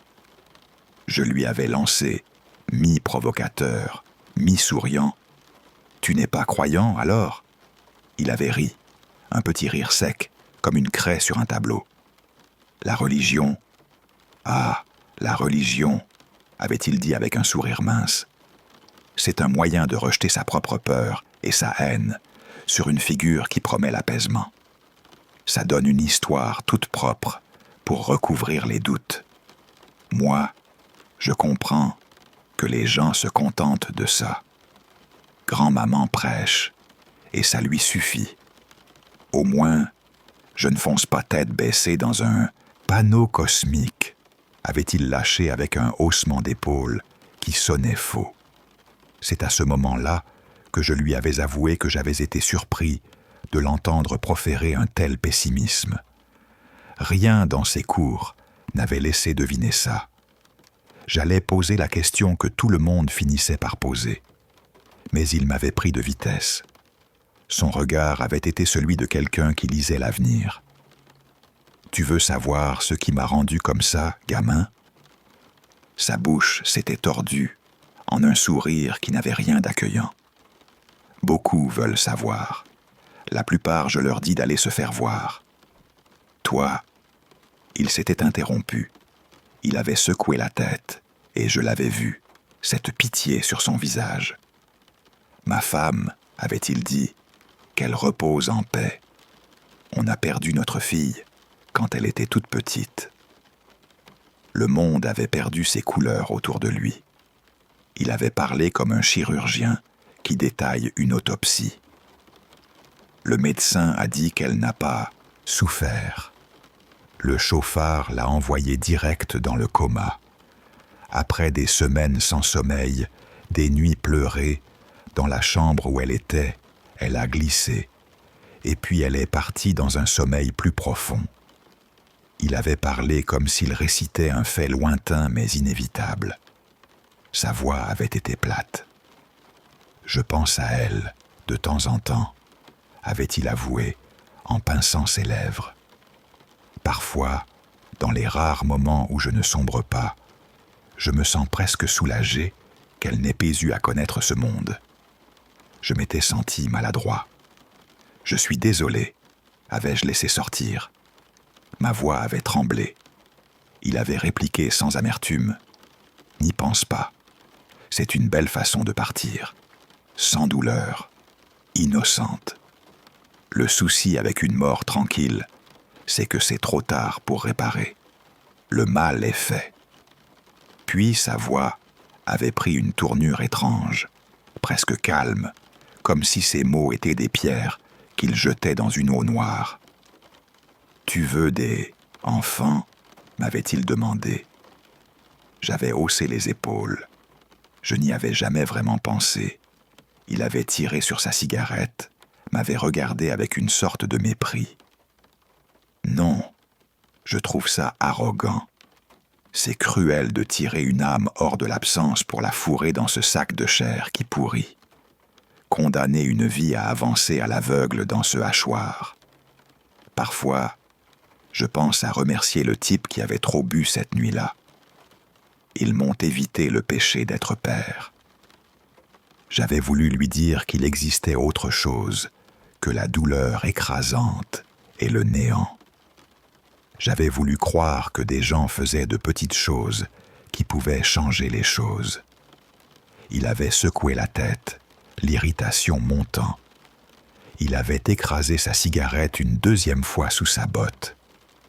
Je lui avais lancé, mi-provocateur, mi-souriant. « Tu n'es pas croyant, alors ?» Il avait ri, un petit rire sec, comme une craie sur un tableau. « La religion ?»« Ah, la religion !» avait-il dit avec un sourire mince. « C'est un moyen de rejeter sa propre peur et sa haine sur une figure qui promet l'apaisement. Ça donne une histoire toute propre pour recouvrir les doutes. Moi, je comprends que les gens se contentent de ça. Grand-maman prêche, et ça lui suffit. Au moins, je ne fonce pas tête baissée dans un panneau cosmique, avait-il lâché avec un haussement d'épaule qui sonnait faux. C'est à ce moment-là que je lui avais avoué que j'avais été surpris de l'entendre proférer un tel pessimisme. Rien dans ses cours n'avait laissé deviner ça. J'allais poser la question que tout le monde finissait par poser. Mais il m'avait pris de vitesse. Son regard avait été celui de quelqu'un qui lisait l'avenir. « Tu veux savoir ce qui m'a rendu comme ça, gamin ?» Sa bouche s'était tordue en un sourire qui n'avait rien d'accueillant. « Beaucoup veulent savoir. La plupart, je leur dis d'aller se faire voir. Toi, il s'était interrompu. Il avait secoué la tête, et je l'avais vu, cette pitié sur son visage. Ma femme, avait-il dit, qu'elle repose en paix. On a perdu notre fille quand elle était toute petite. Le monde avait perdu ses couleurs autour de lui. Il avait parlé comme un chirurgien qui détaille une autopsie. Le médecin a dit qu'elle n'a pas souffert. Le chauffard l'a envoyée direct dans le coma. Après des semaines sans sommeil, des nuits pleurées, dans la chambre où elle était, elle a glissé, et puis elle est partie dans un sommeil plus profond. Il avait parlé comme s'il récitait un fait lointain mais inévitable. Sa voix avait été plate. Je pense à elle, de temps en temps, avait-il avoué, en pinçant ses lèvres. Parfois, dans les rares moments où je ne sombre pas, je me sens presque soulagé qu'elle n'ait pas eu à connaître ce monde. Je m'étais senti maladroit. Je suis désolé, avais-je laissé sortir. Ma voix avait tremblé. Il avait répliqué sans amertume. N'y pense pas. C'est une belle façon de partir. Sans douleur. Innocente. Le souci avec une mort tranquille, c'est que c'est trop tard pour réparer. Le mal est fait. Puis sa voix avait pris une tournure étrange, presque calme, comme si ces mots étaient des pierres qu'il jetait dans une eau noire. « Tu veux des enfants ?» m'avait-il demandé. J'avais haussé les épaules. Je n'y avais jamais vraiment pensé. Il avait tiré sur sa cigarette, m'avait regardé avec une sorte de mépris. Non, je trouve ça arrogant. C'est cruel de tirer une âme hors de l'absence pour la fourrer dans ce sac de chair qui pourrit. Condamner une vie à avancer à l'aveugle dans ce hachoir. Parfois, je pense à remercier le type qui avait trop bu cette nuit-là. Ils m'ont évité le péché d'être père. J'avais voulu lui dire qu'il existait autre chose que la douleur écrasante et le néant. J'avais voulu croire que des gens faisaient de petites choses qui pouvaient changer les choses. Il avait secoué la tête, l'irritation montant. Il avait écrasé sa cigarette une deuxième fois sous sa botte.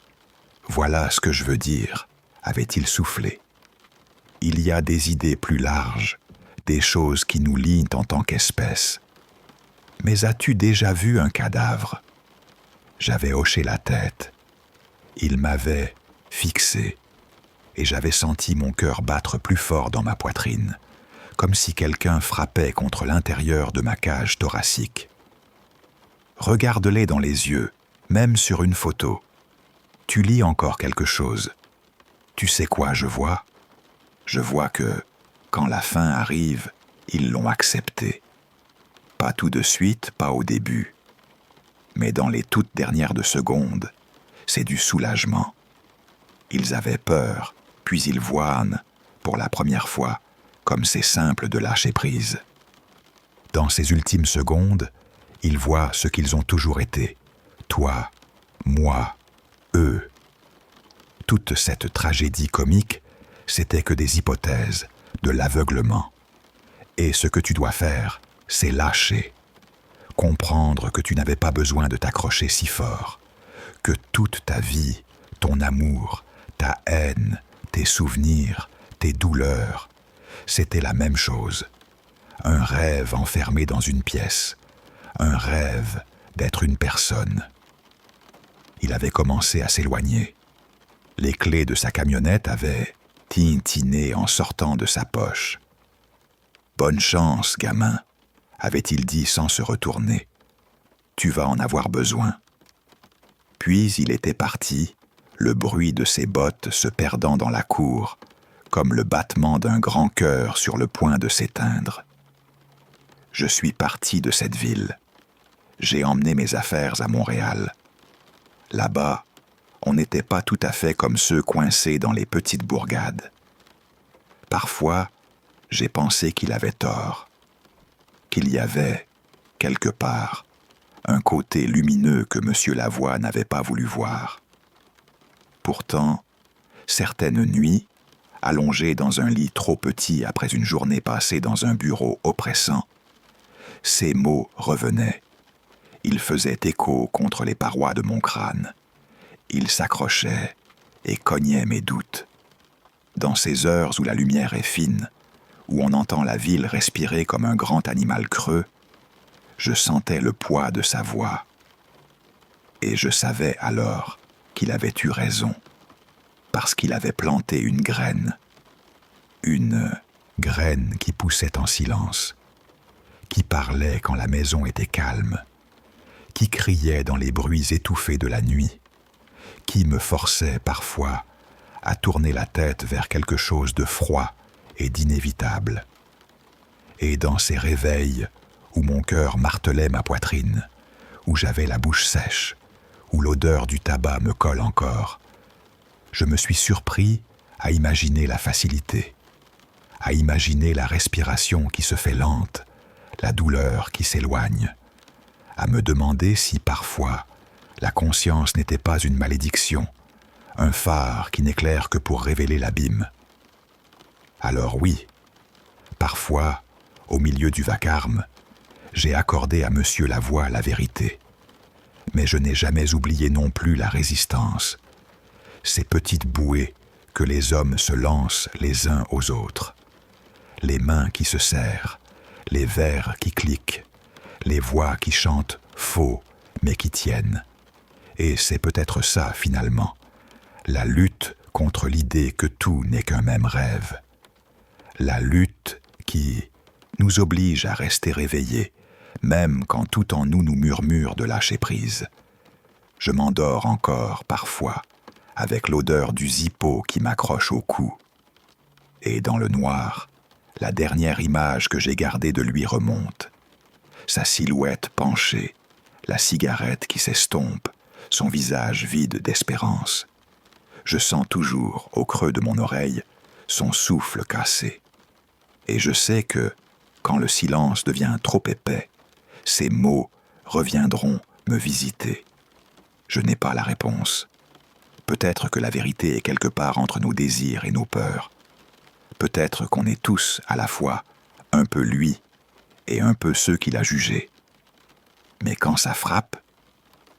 « Voilà ce que je veux dire », avait-il soufflé. « Il y a des idées plus larges, des choses qui nous lient en tant qu'espèce. Mais as-tu déjà vu un cadavre ?» J'avais hoché la tête. Il m'avait fixé, et j'avais senti mon cœur battre plus fort dans ma poitrine, comme si quelqu'un frappait contre l'intérieur de ma cage thoracique. Regarde-les dans les yeux, même sur une photo. Tu lis encore quelque chose. Tu sais quoi je vois ? Je vois que, quand la fin arrive, ils l'ont accepté. Pas tout de suite, pas au début. Mais dans les toutes dernières de secondes, c'est du soulagement. Ils avaient peur, puis ils voient, pour la première fois, comme c'est simple de lâcher prise. Dans ces ultimes secondes, ils voient ce qu'ils ont toujours été. Toi, moi, eux. Toute cette tragédie comique, c'était que des hypothèses, de l'aveuglement. Et ce que tu dois faire, c'est lâcher. Comprendre que tu n'avais pas besoin de t'accrocher si fort. Que toute ta vie, ton amour, ta haine, tes souvenirs, tes douleurs, c'était la même chose. Un rêve enfermé dans une pièce. Un rêve d'être une personne. Il avait commencé à s'éloigner. Les clés de sa camionnette avaient tintiné en sortant de sa poche. « Bonne chance, gamin », avait-il dit sans se retourner. « Tu vas en avoir besoin. » Puis il était parti, le bruit de ses bottes se perdant dans la cour, comme le battement d'un grand cœur sur le point de s'éteindre. Je suis parti de cette ville. J'ai emmené mes affaires à Montréal. Là-bas, on n'était pas tout à fait comme ceux coincés dans les petites bourgades. Parfois, j'ai pensé qu'il avait tort, qu'il y avait, quelque part, un côté lumineux que M. Lavoie n'avait pas voulu voir. Pourtant, certaines nuits, allongé dans un lit trop petit après une journée passée dans un bureau oppressant, ces mots revenaient. Ils faisaient écho contre les parois de mon crâne. Ils s'accrochaient et cognaient mes doutes. Dans ces heures où la lumière est fine, où on entend la ville respirer comme un grand animal creux, je sentais le poids de sa voix. Et je savais alors qu'il avait eu raison, parce qu'il avait planté une graine qui poussait en silence, qui parlait quand la maison était calme, qui criait dans les bruits étouffés de la nuit, qui me forçait parfois à tourner la tête vers quelque chose de froid et d'inévitable. Et dans ces réveils où mon cœur martelait ma poitrine, où j'avais la bouche sèche, où l'odeur du tabac me colle encore, je me suis surpris à imaginer la facilité, à imaginer la respiration qui se fait lente, la douleur qui s'éloigne, à me demander si parfois la conscience n'était pas une malédiction, un phare qui n'éclaire que pour révéler l'abîme. Alors oui, parfois, au milieu du vacarme, j'ai accordé à Monsieur Lavoie la vérité. Mais je n'ai jamais oublié non plus la résistance, ces petites bouées que les hommes se lancent les uns aux autres, les mains qui se serrent, les verres qui cliquent, les voix qui chantent faux mais qui tiennent. Et c'est peut-être ça finalement, la lutte contre l'idée que tout n'est qu'un même rêve. La lutte qui nous oblige à rester éveillés, même quand tout en nous nous murmure de lâcher prise. Je m'endors encore, parfois, avec l'odeur du zippo qui m'accroche au cou. Et dans le noir, la dernière image que j'ai gardée de lui remonte. Sa silhouette penchée, la cigarette qui s'estompe, son visage vide d'espérance. Je sens toujours, au creux de mon oreille, son souffle cassé. Et je sais que, quand le silence devient trop épais, ces mots reviendront me visiter. Je n'ai pas la réponse. Peut-être que la vérité est quelque part entre nos désirs et nos peurs. Peut-être qu'on est tous, à la fois, un peu lui et un peu ceux qu'il a jugés. Mais quand ça frappe,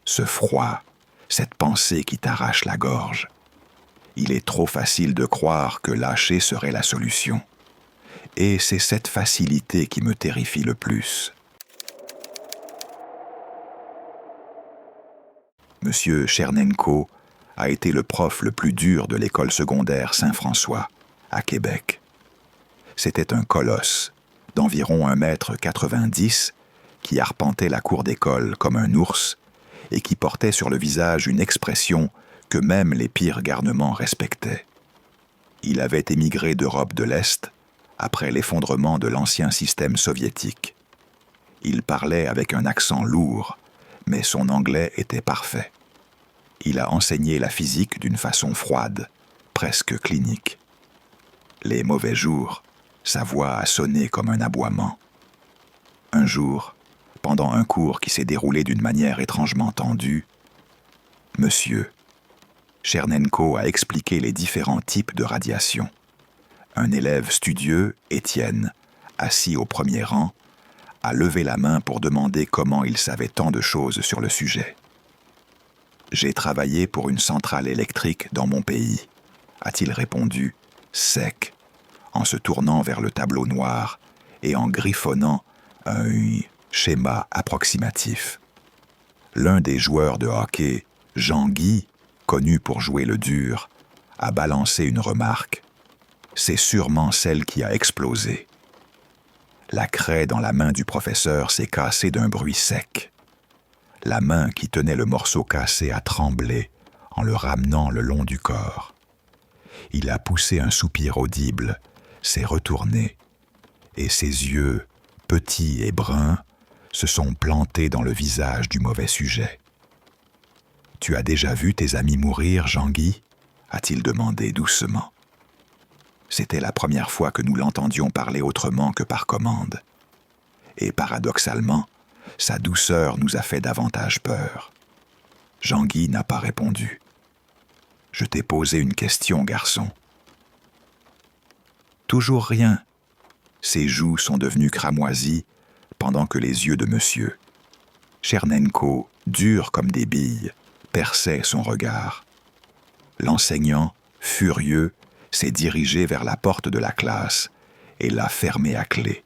ce froid, cette pensée qui t'arrache la gorge, il est trop facile de croire que lâcher serait la solution. Et c'est cette facilité qui me terrifie le plus. Monsieur Chernenko a été le prof le plus dur de l'école secondaire Saint-François, à Québec. C'était un colosse, d'environ 1,90 m, qui arpentait la cour d'école comme un ours et qui portait sur le visage une expression que même les pires garnements respectaient. Il avait émigré d'Europe de l'Est après l'effondrement de l'ancien système soviétique. Il parlait avec un accent lourd, mais son anglais était parfait. Il a enseigné la physique d'une façon froide, presque clinique. Les mauvais jours, sa voix a sonné comme un aboiement. Un jour, pendant un cours qui s'est déroulé d'une manière étrangement tendue, « Monsieur », Chernenko a expliqué les différents types de radiation. Un élève studieux, Étienne, assis au premier rang, a levé la main pour demander comment il savait tant de choses sur le sujet. « J'ai travaillé pour une centrale électrique dans mon pays », a-t-il répondu, sec, en se tournant vers le tableau noir et en griffonnant un schéma approximatif. L'un des joueurs de hockey, Jean-Guy, connu pour jouer le dur, a balancé une remarque. C'est sûrement celle qui a explosé. La craie dans la main du professeur s'est cassée d'un bruit sec. La main qui tenait le morceau cassé a tremblé en le ramenant le long du corps. Il a poussé un soupir audible, s'est retourné, et ses yeux, petits et bruns, se sont plantés dans le visage du mauvais sujet. « Tu as déjà vu tes amis mourir, Jean-Guy » a-t-il demandé doucement. C'était la première fois que nous l'entendions parler autrement que par commande. Et paradoxalement, sa douceur nous a fait davantage peur. Jean-Guy n'a pas répondu. « Je t'ai posé une question, garçon. » Toujours rien. Ses joues sont devenues cramoisies pendant que les yeux de monsieur Chernenko, durs comme des billes, perçaient son regard. L'enseignant, furieux, s'est dirigé vers la porte de la classe et l'a fermé à clé.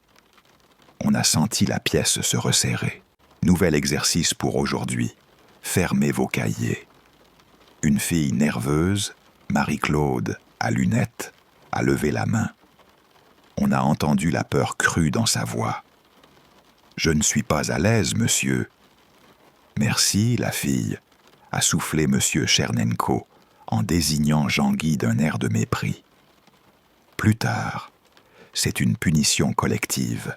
On a senti la pièce se resserrer. Nouvel exercice pour aujourd'hui. Fermez vos cahiers. Une fille nerveuse, Marie-Claude, à lunettes, a levé la main. On a entendu la peur crue dans sa voix. « Je ne suis pas à l'aise, monsieur. »« Merci, la fille, » a soufflé monsieur Tchernenko en désignant Jean-Guy d'un air de mépris. Plus tard, c'est une punition collective.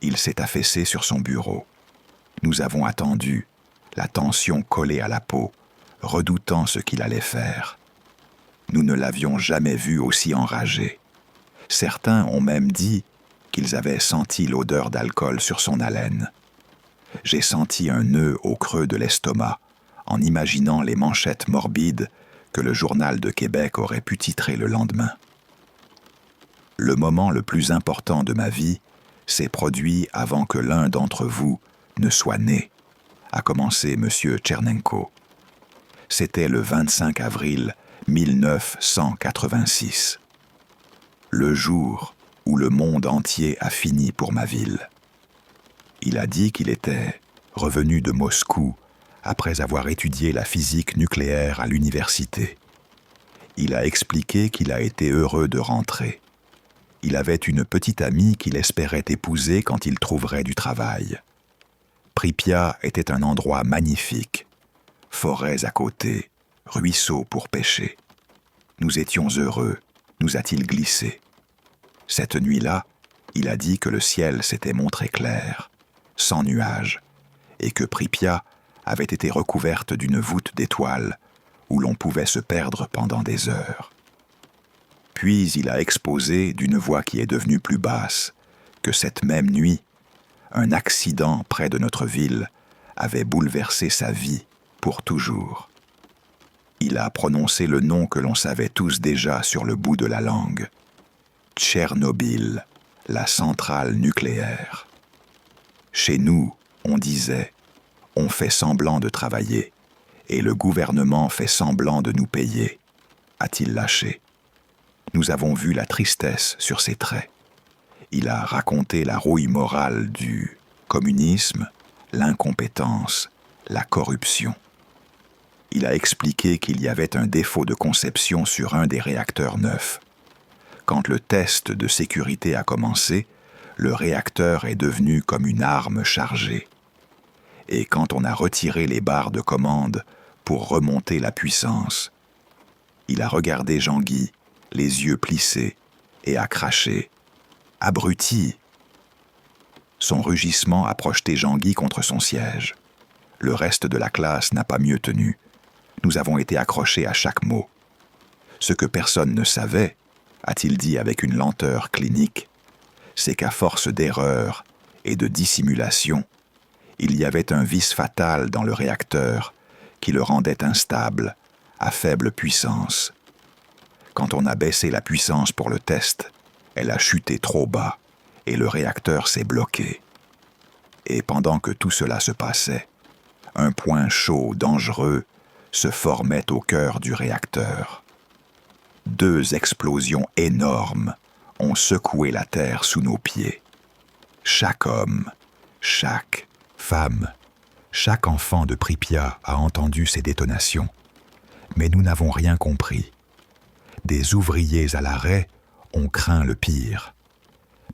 Il s'est affaissé sur son bureau. Nous avons attendu, la tension collée à la peau, redoutant ce qu'il allait faire. Nous ne l'avions jamais vu aussi enragé. Certains ont même dit qu'ils avaient senti l'odeur d'alcool sur son haleine. J'ai senti un nœud au creux de l'estomac en imaginant les manchettes morbides que le Journal de Québec aurait pu titrer le lendemain. Le moment le plus important de ma vie s'est produit avant que l'un d'entre vous ne soit né, a commencé M. Tchernenko. C'était le 25 avril 1986. Le jour où le monde entier a fini pour ma ville. Il a dit qu'il était revenu de Moscou après avoir étudié la physique nucléaire à l'université. Il a expliqué qu'il a été heureux de rentrer. Il avait une petite amie qu'il espérait épouser quand il trouverait du travail. Pripyat était un endroit magnifique. Forêts à côté, ruisseaux pour pêcher. Nous étions heureux, nous a-t-il glissé. Cette nuit-là, il a dit que le ciel s'était montré clair, sans nuages, et que Pripyat avait été recouverte d'une voûte d'étoiles où l'on pouvait se perdre pendant des heures. Puis il a exposé, d'une voix qui est devenue plus basse, que cette même nuit, un accident près de notre ville avait bouleversé sa vie pour toujours. Il a prononcé le nom que l'on savait tous déjà sur le bout de la langue. Tchernobyl, la centrale nucléaire. Chez nous, on disait, on fait semblant de travailler, et le gouvernement fait semblant de nous payer, a-t-il lâché. Nous avons vu la tristesse sur ses traits. Il a raconté la rouille morale du communisme, l'incompétence, la corruption. Il a expliqué qu'il y avait un défaut de conception sur un des réacteurs neufs. Quand le test de sécurité a commencé, le réacteur est devenu comme une arme chargée. Et quand on a retiré les barres de commande pour remonter la puissance, il a regardé Jean-Guy, les yeux plissés, et a craché « Abruti !» Son rugissement a projeté Jean-Guy contre son siège. Le reste de la classe n'a pas mieux tenu. Nous avons été accrochés à chaque mot. Ce que personne ne savait, a-t-il dit avec une lenteur clinique, c'est qu'à force d'erreurs et de dissimulation, il y avait un vice fatal dans le réacteur qui le rendait instable, à faible puissance. Quand on a baissé la puissance pour le test, elle a chuté trop bas et le réacteur s'est bloqué. Et pendant que tout cela se passait, un point chaud, dangereux, se formait au cœur du réacteur. 2 explosions énormes ont secoué la terre sous nos pieds. Chaque homme, chaque femme, chaque enfant de Pripyat a entendu ces détonations, mais nous n'avons rien compris. Des ouvriers à l'arrêt ont craint le pire,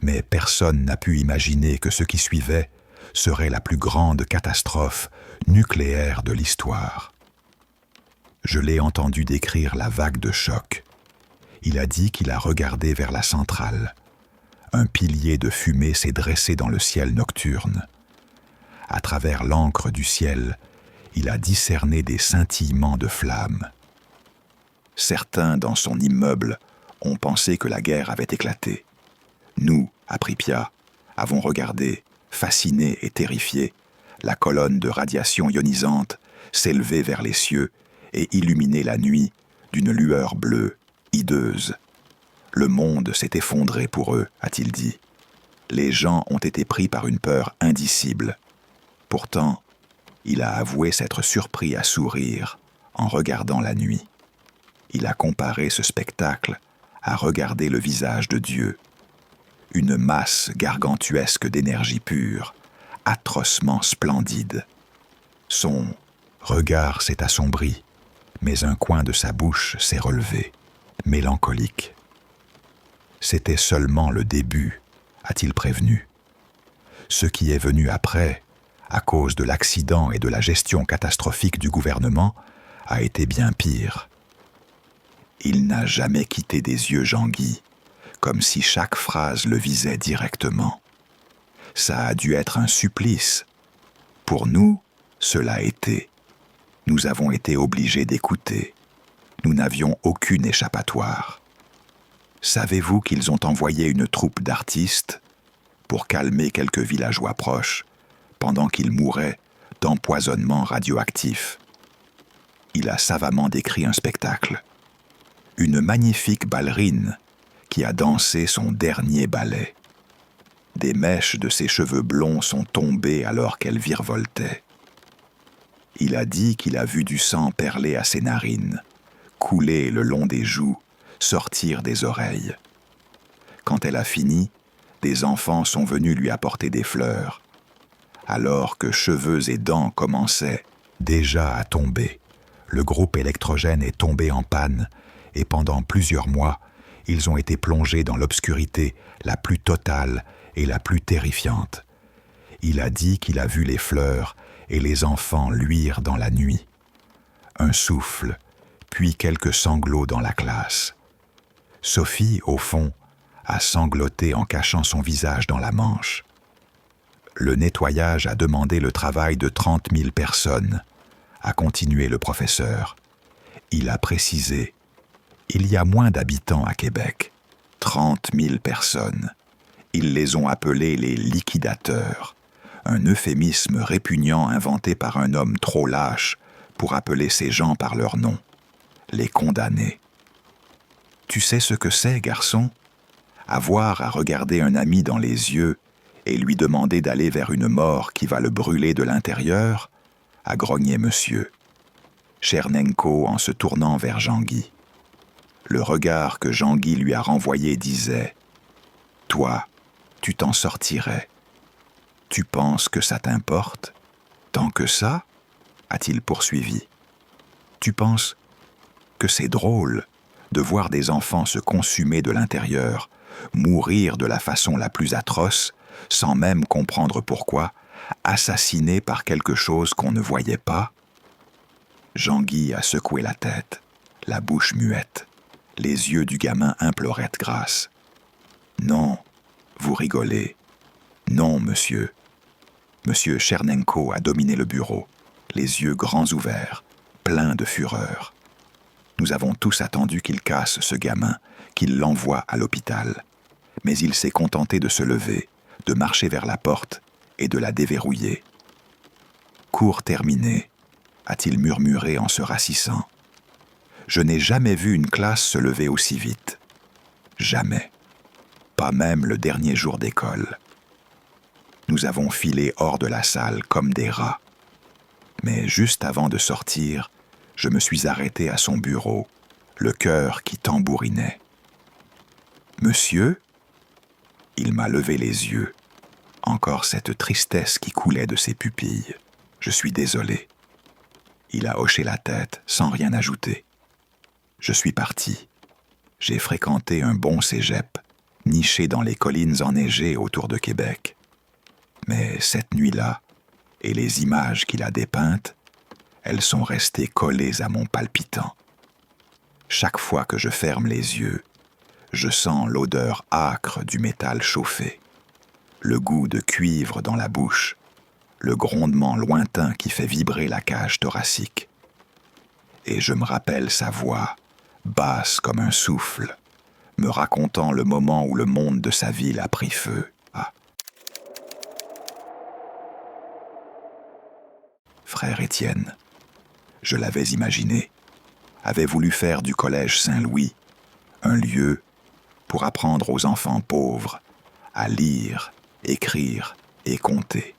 mais personne n'a pu imaginer que ce qui suivait serait la plus grande catastrophe nucléaire de l'histoire. Je l'ai entendu décrire la vague de choc. Il a dit qu'il a regardé vers la centrale. Un pilier de fumée s'est dressé dans le ciel nocturne. À travers l'encre du ciel, il a discerné des scintillements de flammes. Certains dans son immeuble ont pensé que la guerre avait éclaté. Nous, à Pripyat, avons regardé, fascinés et terrifiés, la colonne de radiation ionisante s'élever vers les cieux et illuminer la nuit d'une lueur bleue, hideuse. Le monde s'est effondré pour eux, a-t-il dit. Les gens ont été pris par une peur indicible. Pourtant, il a avoué s'être surpris à sourire en regardant la nuit. Il a comparé ce spectacle à regarder le visage de Dieu. une masse gargantuesque d'énergie pure, atrocement splendide. Son regard s'est assombri, mais un coin de sa bouche s'est relevé, mélancolique. C'était seulement le début, a-t-il prévenu. Ce qui est venu après, à cause de l'accident et de la gestion catastrophique du gouvernement, a été bien pire. Il n'a jamais quitté des yeux Jean-Guy, comme si chaque phrase le visait directement. Ça a dû être un supplice. Pour nous, cela a été. Nous avons été obligés d'écouter. Nous n'avions aucune échappatoire. Savez-vous qu'ils ont envoyé une troupe d'artistes pour calmer quelques villageois proches pendant qu'ils mouraient d'empoisonnement radioactif? Il a savamment décrit un spectacle. Une magnifique ballerine qui a dansé son dernier ballet. Des mèches de ses cheveux blonds sont tombées alors qu'elle virevoltait. Il a dit qu'il a vu du sang perler à ses narines, couler le long des joues, sortir des oreilles. Quand elle a fini, des enfants sont venus lui apporter des fleurs, alors que cheveux et dents commençaient déjà à tomber. Le groupe électrogène est tombé en panne et pendant plusieurs mois, ils ont été plongés dans l'obscurité la plus totale et la plus terrifiante. Il a dit qu'il a vu les fleurs et les enfants luire dans la nuit. Un souffle, puis quelques sanglots dans la classe. Sophie, au fond, a sangloté en cachant son visage dans la manche. Le nettoyage a demandé le travail de 30 000 personnes, a continué le professeur. Il a précisé « Il y a moins d'habitants à Québec, 30 000 personnes. Ils les ont appelés les liquidateurs, un euphémisme répugnant inventé par un homme trop lâche pour appeler ces gens par leur nom, les condamnés. Tu sais ce que c'est, garçon? Avoir à regarder un ami dans les yeux et lui demander d'aller vers une mort qui va le brûler de l'intérieur, a grogné monsieur. Chernenko en se tournant vers Jean-Guy. Le regard que Jean-Guy lui a renvoyé disait « Toi, tu t'en sortirais. Tu penses que ça t'importe? Tant que ça ?» a-t-il poursuivi. « Tu penses que c'est drôle de voir des enfants se consumer de l'intérieur, mourir de la façon la plus atroce, sans même comprendre pourquoi, assassinés par quelque chose qu'on ne voyait pas ?» Jean-Guy a secoué la tête, la bouche muette. Les yeux du gamin imploraient grâce. « Non, vous rigolez. Non, monsieur. » Monsieur Chernenko a dominé le bureau, les yeux grands ouverts, pleins de fureur. Nous avons tous attendu qu'il casse ce gamin, qu'il l'envoie à l'hôpital. Mais il s'est contenté de se lever, de marcher vers la porte et de la déverrouiller. « Cours terminé », a-t-il murmuré en se rassissant. Je n'ai jamais vu une classe se lever aussi vite. Jamais. Pas même le dernier jour d'école. Nous avons filé hors de la salle comme des rats. Mais juste avant de sortir, je me suis arrêté à son bureau, le cœur qui tambourinait. « Monsieur ?» Il m'a levé les yeux. Encore cette tristesse qui coulait de ses pupilles. Je suis désolé. Il a hoché la tête sans rien ajouter. Je suis parti. J'ai fréquenté un bon cégep, niché dans les collines enneigées autour de Québec. Mais cette nuit-là, et les images qu'il a dépeintes, elles sont restées collées à mon palpitant. Chaque fois que je ferme les yeux, je sens l'odeur âcre du métal chauffé, le goût de cuivre dans la bouche, le grondement lointain qui fait vibrer la cage thoracique. Et je me rappelle sa voix, basse comme un souffle, me racontant le moment où le monde de sa ville a pris feu. Ah. Frère Étienne, je l'avais imaginé, avait voulu faire du collège Saint-Louis un lieu pour apprendre aux enfants pauvres à lire, écrire et compter.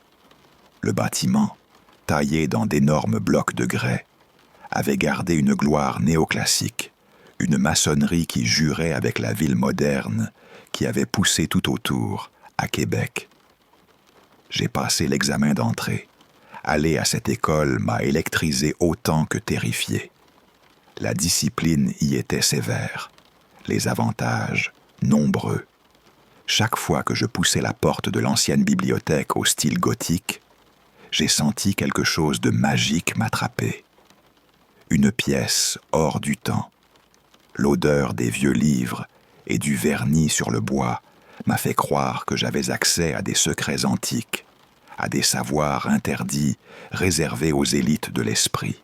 Le bâtiment, taillé dans d'énormes blocs de grès, avait gardé une gloire néoclassique, une maçonnerie qui jurait avec la ville moderne, qui avait poussé tout autour, à Québec. J'ai passé l'examen d'entrée. Aller à cette école m'a électrisé autant que terrifié. La discipline y était sévère, les avantages nombreux. Chaque fois que je poussais la porte de l'ancienne bibliothèque au style gothique, j'ai senti quelque chose de magique m'attraper. Une pièce hors du temps. L'odeur des vieux livres et du vernis sur le bois m'a fait croire que j'avais accès à des secrets antiques, à des savoirs interdits réservés aux élites de l'esprit.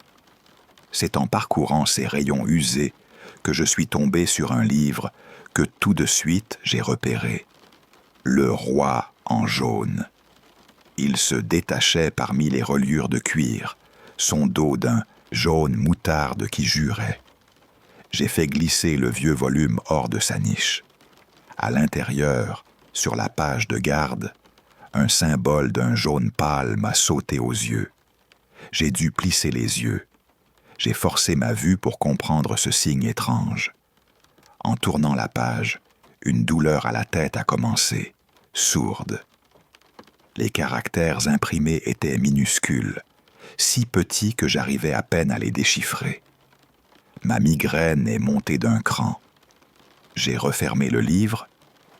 C'est en parcourant ces rayons usés que je suis tombé sur un livre que tout de suite j'ai repéré. Le Roi en jaune. Il se détachait parmi les reliures de cuir, son dos d'un jaune moutarde qui jurait. J'ai fait glisser le vieux volume hors de sa niche. À l'intérieur, sur la page de garde, un symbole d'un jaune pâle m'a sauté aux yeux. J'ai dû plisser les yeux. J'ai forcé ma vue pour comprendre ce signe étrange. En tournant la page, une douleur à la tête a commencé, sourde. Les caractères imprimés étaient minuscules, si petits que j'arrivais à peine à les déchiffrer. Ma migraine est montée d'un cran. J'ai refermé le livre,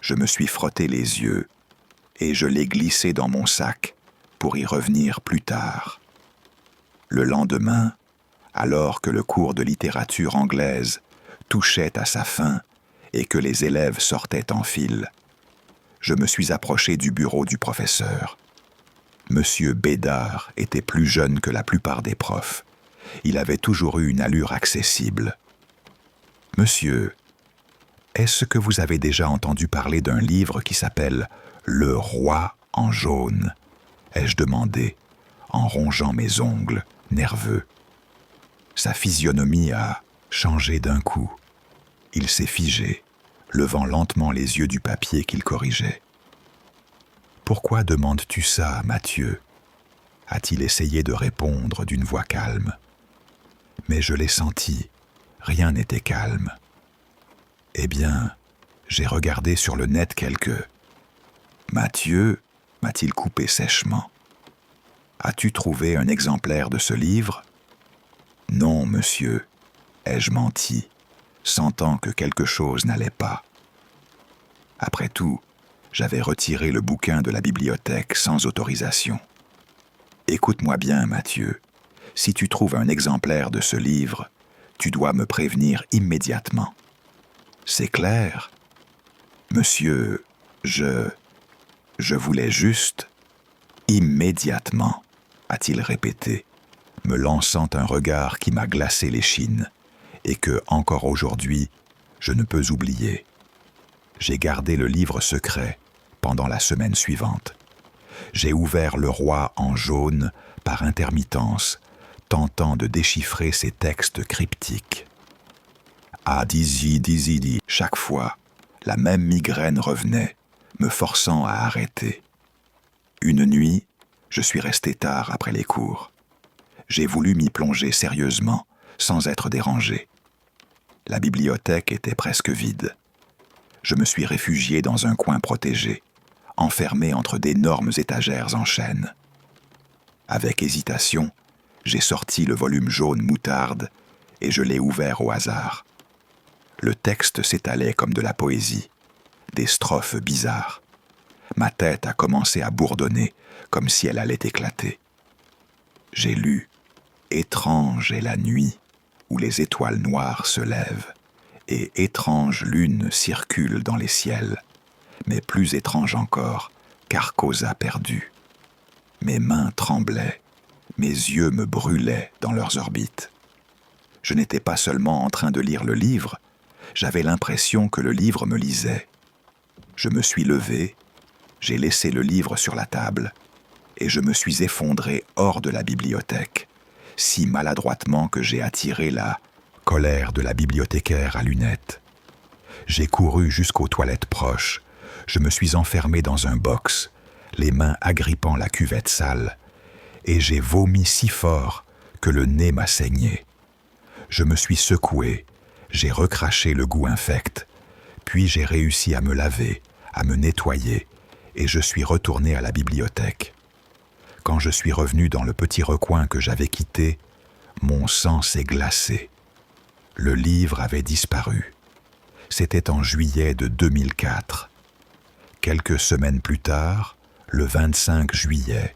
je me suis frotté les yeux et je l'ai glissé dans mon sac pour y revenir plus tard. Le lendemain, alors que le cours de littérature anglaise touchait à sa fin et que les élèves sortaient en file, je me suis approché du bureau du professeur. Monsieur Bédard était plus jeune que la plupart des profs. Il avait toujours eu une allure accessible. « Monsieur, est-ce que vous avez déjà entendu parler d'un livre qui s'appelle « Le Roi en jaune » ai-je demandé, en rongeant mes ongles, nerveux. Sa physionomie a changé d'un coup. Il s'est figé, levant lentement les yeux du papier qu'il corrigeait. « Pourquoi demandes-tu ça, Mathieu » a-t-il essayé de répondre d'une voix calme. Mais je l'ai senti, rien n'était calme. Eh bien, j'ai regardé sur le net quelques... « Mathieu, m'a-t-il coupé sèchement. As-tu trouvé un exemplaire de ce livre ? Non, monsieur, ai-je menti, sentant que quelque chose n'allait pas. Après tout, j'avais retiré le bouquin de la bibliothèque sans autorisation. Écoute-moi bien, Mathieu, si tu trouves un exemplaire de ce livre, tu dois me prévenir immédiatement. C'est clair ? Monsieur, je voulais juste... Immédiatement, a-t-il répété, me lançant un regard qui m'a glacé l'échine et que, encore aujourd'hui, je ne peux oublier. J'ai gardé le livre secret pendant la semaine suivante. J'ai ouvert Le Roi en jaune par intermittence, tentant de déchiffrer ces textes cryptiques. Ah, dizi, chaque fois, la même migraine revenait, me forçant à arrêter. Une nuit, je suis resté tard après les cours. J'ai voulu m'y plonger sérieusement, sans être dérangé. La bibliothèque était presque vide. Je me suis réfugié dans un coin protégé, enfermé entre d'énormes étagères en chêne. Avec hésitation, j'ai sorti le volume jaune moutarde et je l'ai ouvert au hasard. Le texte s'étalait comme de la poésie, des strophes bizarres. Ma tête a commencé à bourdonner, comme si elle allait éclater. J'ai lu « Étrange est la nuit, où les étoiles noires se lèvent, et étrange lune circule dans les ciels, mais plus étrange encore, Carcosa perdue. Mes mains tremblaient, mes yeux me brûlaient dans leurs orbites. Je n'étais pas seulement en train de lire le livre, j'avais l'impression que le livre me lisait. Je me suis levé, j'ai laissé le livre sur la table et je me suis effondré hors de la bibliothèque, si maladroitement que j'ai attiré la colère de la bibliothécaire à lunettes. J'ai couru jusqu'aux toilettes proches, je me suis enfermé dans un box, les mains agrippant la cuvette sale, et j'ai vomi si fort que le nez m'a saigné. Je me suis secoué, j'ai recraché le goût infect, Puis j'ai réussi à me laver, à me nettoyer, et je suis retourné à la bibliothèque. Quand je suis revenu dans le petit recoin que j'avais quitté, mon sang s'est glacé. Le livre avait disparu. C'était en juillet de 2004. Quelques semaines plus tard, le 25 juillet,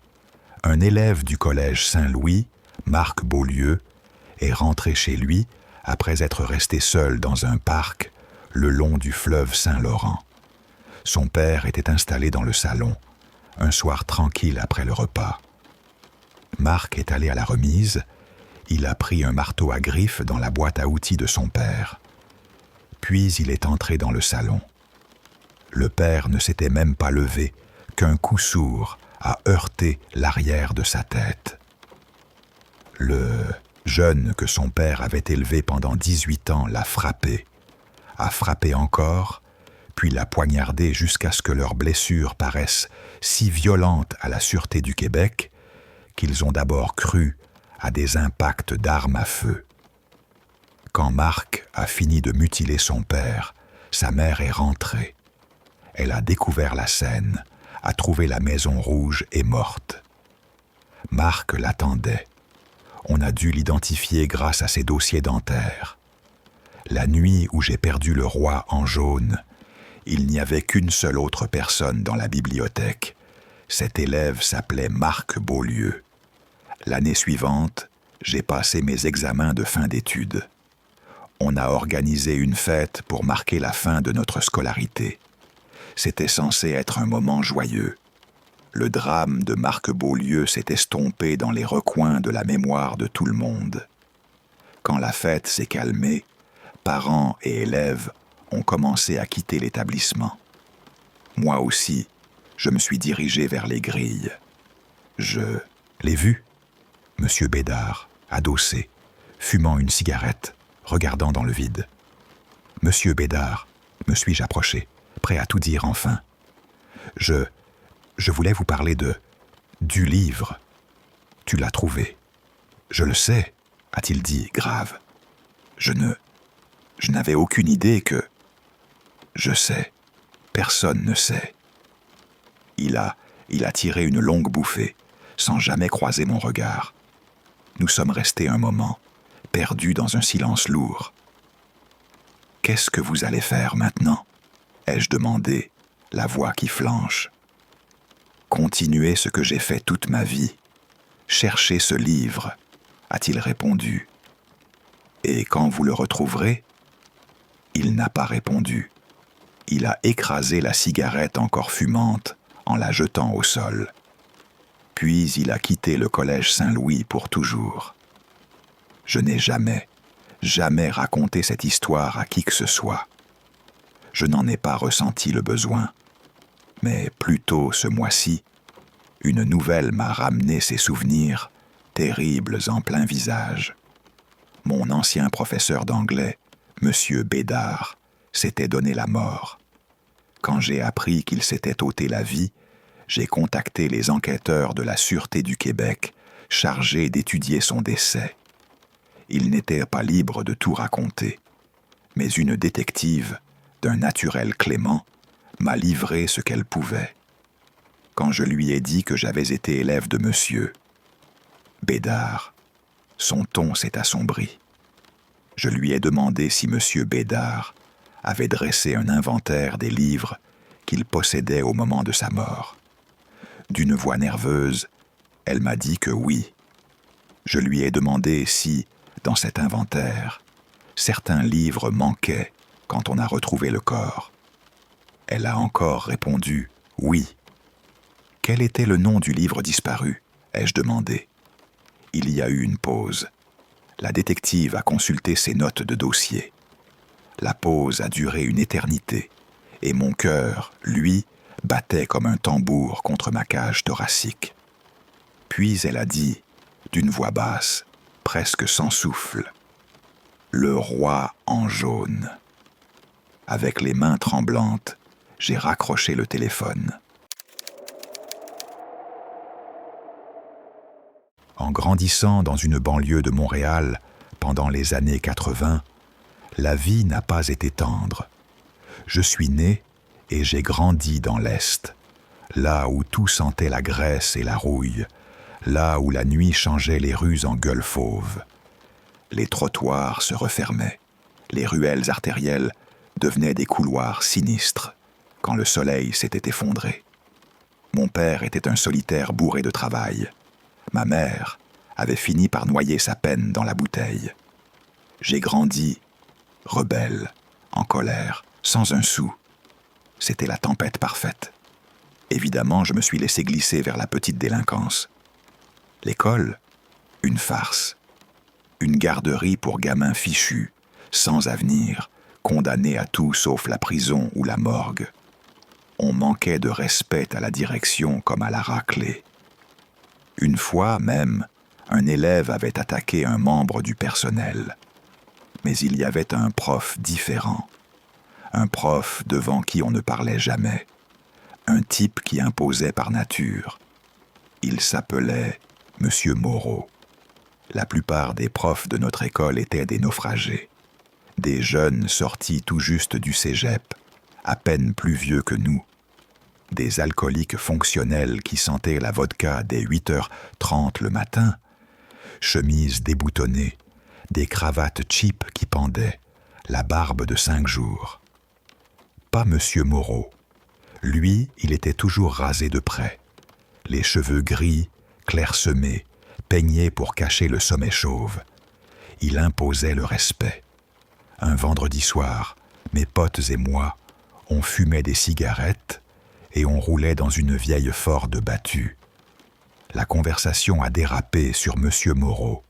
un élève du collège Saint-Louis, Marc Beaulieu, est rentré chez lui après être resté seul dans un parc le long du fleuve Saint-Laurent. Son père était installé dans le salon, un soir tranquille après le repas. Marc est allé à la remise, il a pris un marteau à griffes dans la boîte à outils de son père. Puis il est entré dans le salon. Le père ne s'était même pas levé qu'un coup sourd a heurté l'arrière de sa tête. Le jeune que son père avait élevé pendant 18 ans l'a frappé, a frappé encore, puis l'a poignardé jusqu'à ce que leurs blessures paraissent si violentes à la Sûreté du Québec qu'ils ont d'abord cru à des impacts d'armes à feu. Quand Marc a fini de mutiler son père, sa mère est rentrée. Elle a découvert la scène, a trouvé la maison rouge et morte. Marc l'attendait. On a dû l'identifier grâce à ses dossiers dentaires. La nuit où j'ai perdu le roi en jaune, il n'y avait qu'une seule autre personne dans la bibliothèque. Cet élève s'appelait Marc Beaulieu. L'année suivante, j'ai passé mes examens de fin d'études. On a organisé une fête pour marquer la fin de notre scolarité. C'était censé être un moment joyeux. Le drame de Marc Beaulieu s'est estompé dans les recoins de la mémoire de tout le monde. Quand la fête s'est calmée, parents et élèves ont commencé à quitter l'établissement. Moi aussi, je me suis dirigé vers les grilles. Je l'ai vu, Monsieur Bédard, adossé, fumant une cigarette, regardant dans le vide. Monsieur Bédard, me suis-je approché, prêt à tout dire enfin. Je voulais vous parler du livre. Tu l'as trouvé. Je le sais, a-t-il dit, grave. Je n'avais aucune idée que... Je sais. Personne ne sait. Il a tiré une longue bouffée, sans jamais croiser mon regard. Nous sommes restés un moment, perdus dans un silence lourd. « Qu'est-ce que vous allez faire maintenant ?» ai-je demandé, la voix qui flanche. « Continuer ce que j'ai fait toute ma vie. Chercher ce livre, a-t-il répondu. « Et quand vous le retrouverez ?» Il n'a pas répondu. Il a écrasé la cigarette encore fumante en la jetant au sol. Puis il a quitté le collège Saint-Louis pour toujours. Je n'ai jamais raconté cette histoire à qui que ce soit. Je n'en ai pas ressenti le besoin. Mais plus tôt ce mois-ci, une nouvelle m'a ramené ces souvenirs terribles en plein visage. Mon ancien professeur d'anglais, Monsieur Bédard, s'était donné la mort. Quand j'ai appris qu'il s'était ôté la vie, j'ai contacté les enquêteurs de la Sûreté du Québec, chargés d'étudier son décès. Ils n'étaient pas libres de tout raconter, mais une détective, d'un naturel clément, m'a livré ce qu'elle pouvait. Quand je lui ai dit que j'avais été élève de Monsieur Bédard, son ton s'est assombri. Je lui ai demandé si Monsieur Bédard avait dressé un inventaire des livres qu'il possédait au moment de sa mort. D'une voix nerveuse, elle m'a dit que oui. Je lui ai demandé si, dans cet inventaire, certains livres manquaient quand on a retrouvé le corps. Elle a encore répondu « oui ». Quel était le nom du livre disparu ? ai-je demandé. Il y a eu une pause. La détective a consulté ses notes de dossier. La pause a duré une éternité, et mon cœur, lui, battait comme un tambour contre ma cage thoracique. Puis elle a dit, d'une voix basse, presque sans souffle, « Le roi en jaune ». Avec les mains tremblantes, j'ai raccroché le téléphone. En grandissant dans une banlieue de Montréal pendant les années 80, la vie n'a pas été tendre. Je suis né et j'ai grandi dans l'Est, là où tout sentait la graisse et la rouille, là où la nuit changeait les rues en gueules fauves. Les trottoirs se refermaient, les ruelles artérielles devenaient des couloirs sinistres quand le soleil s'était effondré. Mon père était un solitaire bourré de travail. Ma mère avait fini par noyer sa peine dans la bouteille. J'ai grandi rebelle, en colère, sans un sou. C'était la tempête parfaite. Évidemment, je me suis laissé glisser vers la petite délinquance. L'école, une farce. Une garderie pour gamins fichus, sans avenir, condamnés à tout sauf la prison ou la morgue. On manquait de respect à la direction comme à la raclée. Une fois même, un élève avait attaqué un membre du personnel. Mais il y avait un prof différent. Un prof devant qui on ne parlait jamais. Un type qui imposait par nature. Il s'appelait Monsieur Moreau. La plupart des profs de notre école étaient des naufragés. Des jeunes sortis tout juste du cégep, à peine plus vieux que nous. Des alcooliques fonctionnels qui sentaient la vodka dès 8h30 le matin, chemises déboutonnée, des cravates cheap qui pendaient, la barbe de 5 jours. Pas Monsieur Moreau. Lui, il était toujours rasé de près. Les cheveux gris, clairsemés, peignés pour cacher le sommet chauve. Il imposait le respect. Un vendredi soir, mes potes et moi, on fumait des cigarettes et on roulait dans une vieille Ford battue. La conversation a dérapé sur Monsieur Moreau.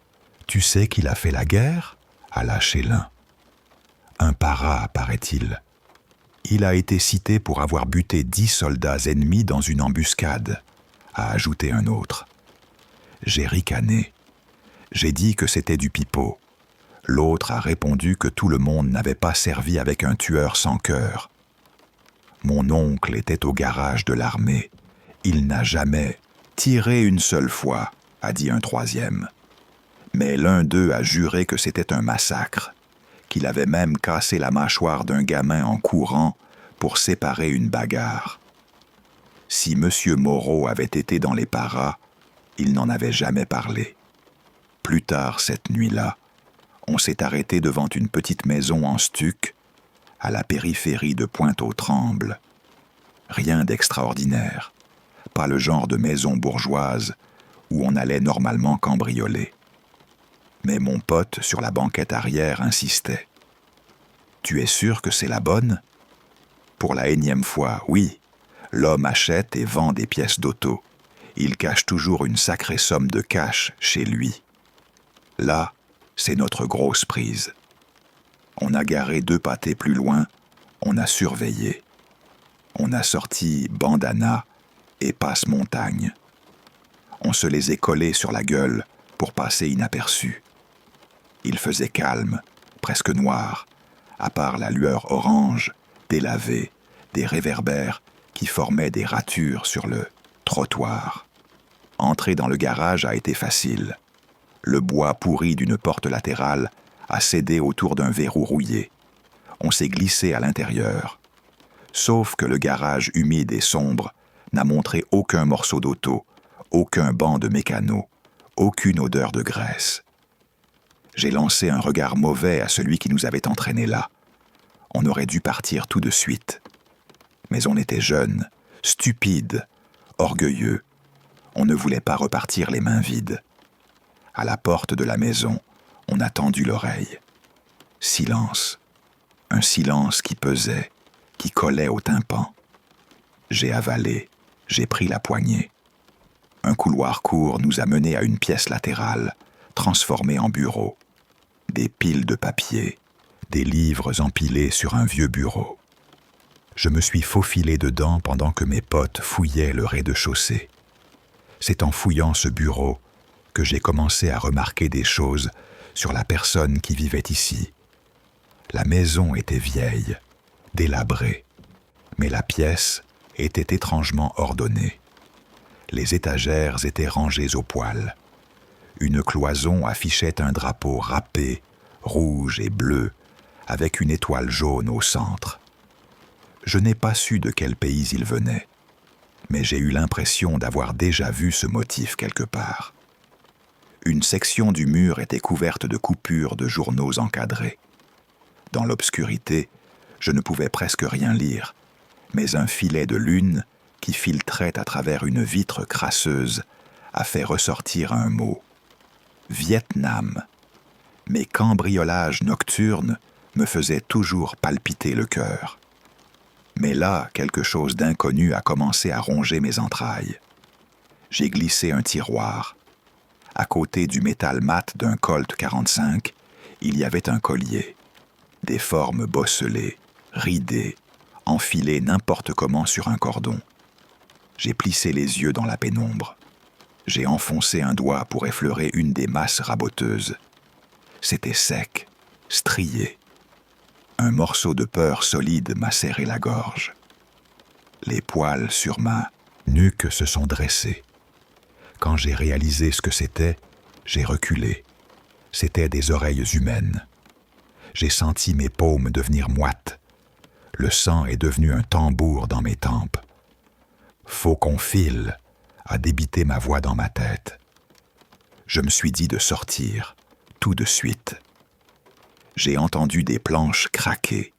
« Tu sais qu'il a fait la guerre ?» a lâché l'un. Un para, paraît-il. Il a été cité pour avoir buté 10 soldats ennemis dans une embuscade, a ajouté un autre. J'ai ricané. J'ai dit que c'était du pipeau. L'autre a répondu que tout le monde n'avait pas servi avec un tueur sans cœur. Mon oncle était au garage de l'armée. Il n'a jamais tiré une seule fois, a dit un troisième. Mais l'un d'eux a juré que c'était un massacre, qu'il avait même cassé la mâchoire d'un gamin en courant pour séparer une bagarre. Si Monsieur Moreau avait été dans les paras, il n'en avait jamais parlé. Plus tard cette nuit-là, on s'est arrêté devant une petite maison en stuc, à la périphérie de Pointe-aux-Trembles. Rien d'extraordinaire, pas le genre de maison bourgeoise où on allait normalement cambrioler. Mais mon pote sur la banquette arrière insistait. « Tu es sûr que c'est la bonne ?» Pour la énième fois, oui, l'homme achète et vend des pièces d'auto. Il cache toujours une sacrée somme de cash chez lui. Là, c'est notre grosse prise. On a garé 2 pâtés plus loin, on a surveillé. On a sorti bandana et passe-montagne. On se les est collés sur la gueule pour passer inaperçus. Il faisait calme, presque noir, à part la lueur orange, délavée, des réverbères qui formaient des ratures sur le trottoir. Entrer dans le garage a été facile. Le bois pourri d'une porte latérale a cédé autour d'un verrou rouillé. On s'est glissé à l'intérieur. Sauf que le garage humide et sombre n'a montré aucun morceau d'auto, aucun banc de mécano, aucune odeur de graisse. J'ai lancé un regard mauvais à celui qui nous avait entraînés là. On aurait dû partir tout de suite. Mais on était jeunes, stupides, orgueilleux. On ne voulait pas repartir les mains vides. À la porte de la maison, on a tendu l'oreille. Silence. Un silence qui pesait, qui collait au tympan. J'ai avalé, j'ai pris la poignée. Un couloir court nous a menés à une pièce latérale, transformée en bureau. Des piles de papier, des livres empilés sur un vieux bureau. Je me suis faufilé dedans pendant que mes potes fouillaient le rez-de-chaussée. C'est en fouillant ce bureau que j'ai commencé à remarquer des choses sur la personne qui vivait ici. La maison était vieille, délabrée, mais la pièce était étrangement ordonnée. Les étagères étaient rangées au poil. Une cloison affichait un drapeau râpé, rouge et bleu, avec une étoile jaune au centre. Je n'ai pas su de quel pays il venait, mais j'ai eu l'impression d'avoir déjà vu ce motif quelque part. Une section du mur était couverte de coupures de journaux encadrés. Dans l'obscurité, je ne pouvais presque rien lire, mais un filet de lune qui filtrait à travers une vitre crasseuse a fait ressortir un mot. Vietnam. Mes cambriolages nocturnes me faisaient toujours palpiter le cœur. Mais là, quelque chose d'inconnu a commencé à ronger mes entrailles. J'ai glissé un tiroir. À côté du métal mat d'un Colt 45, il y avait un collier. Des formes bosselées, ridées, enfilées n'importe comment sur un cordon. J'ai plissé les yeux dans la pénombre. J'ai enfoncé un doigt pour effleurer une des masses raboteuses. C'était sec, strié. Un morceau de peur solide m'a serré la gorge. Les poils sur ma nuque se sont dressés. Quand j'ai réalisé ce que c'était, j'ai reculé. C'étaient des oreilles humaines. J'ai senti mes paumes devenir moites. Le sang est devenu un tambour dans mes tempes. Faut qu'on file, a débité ma voix dans ma tête. Je me suis dit de sortir, tout de suite. J'ai entendu des planches craquer,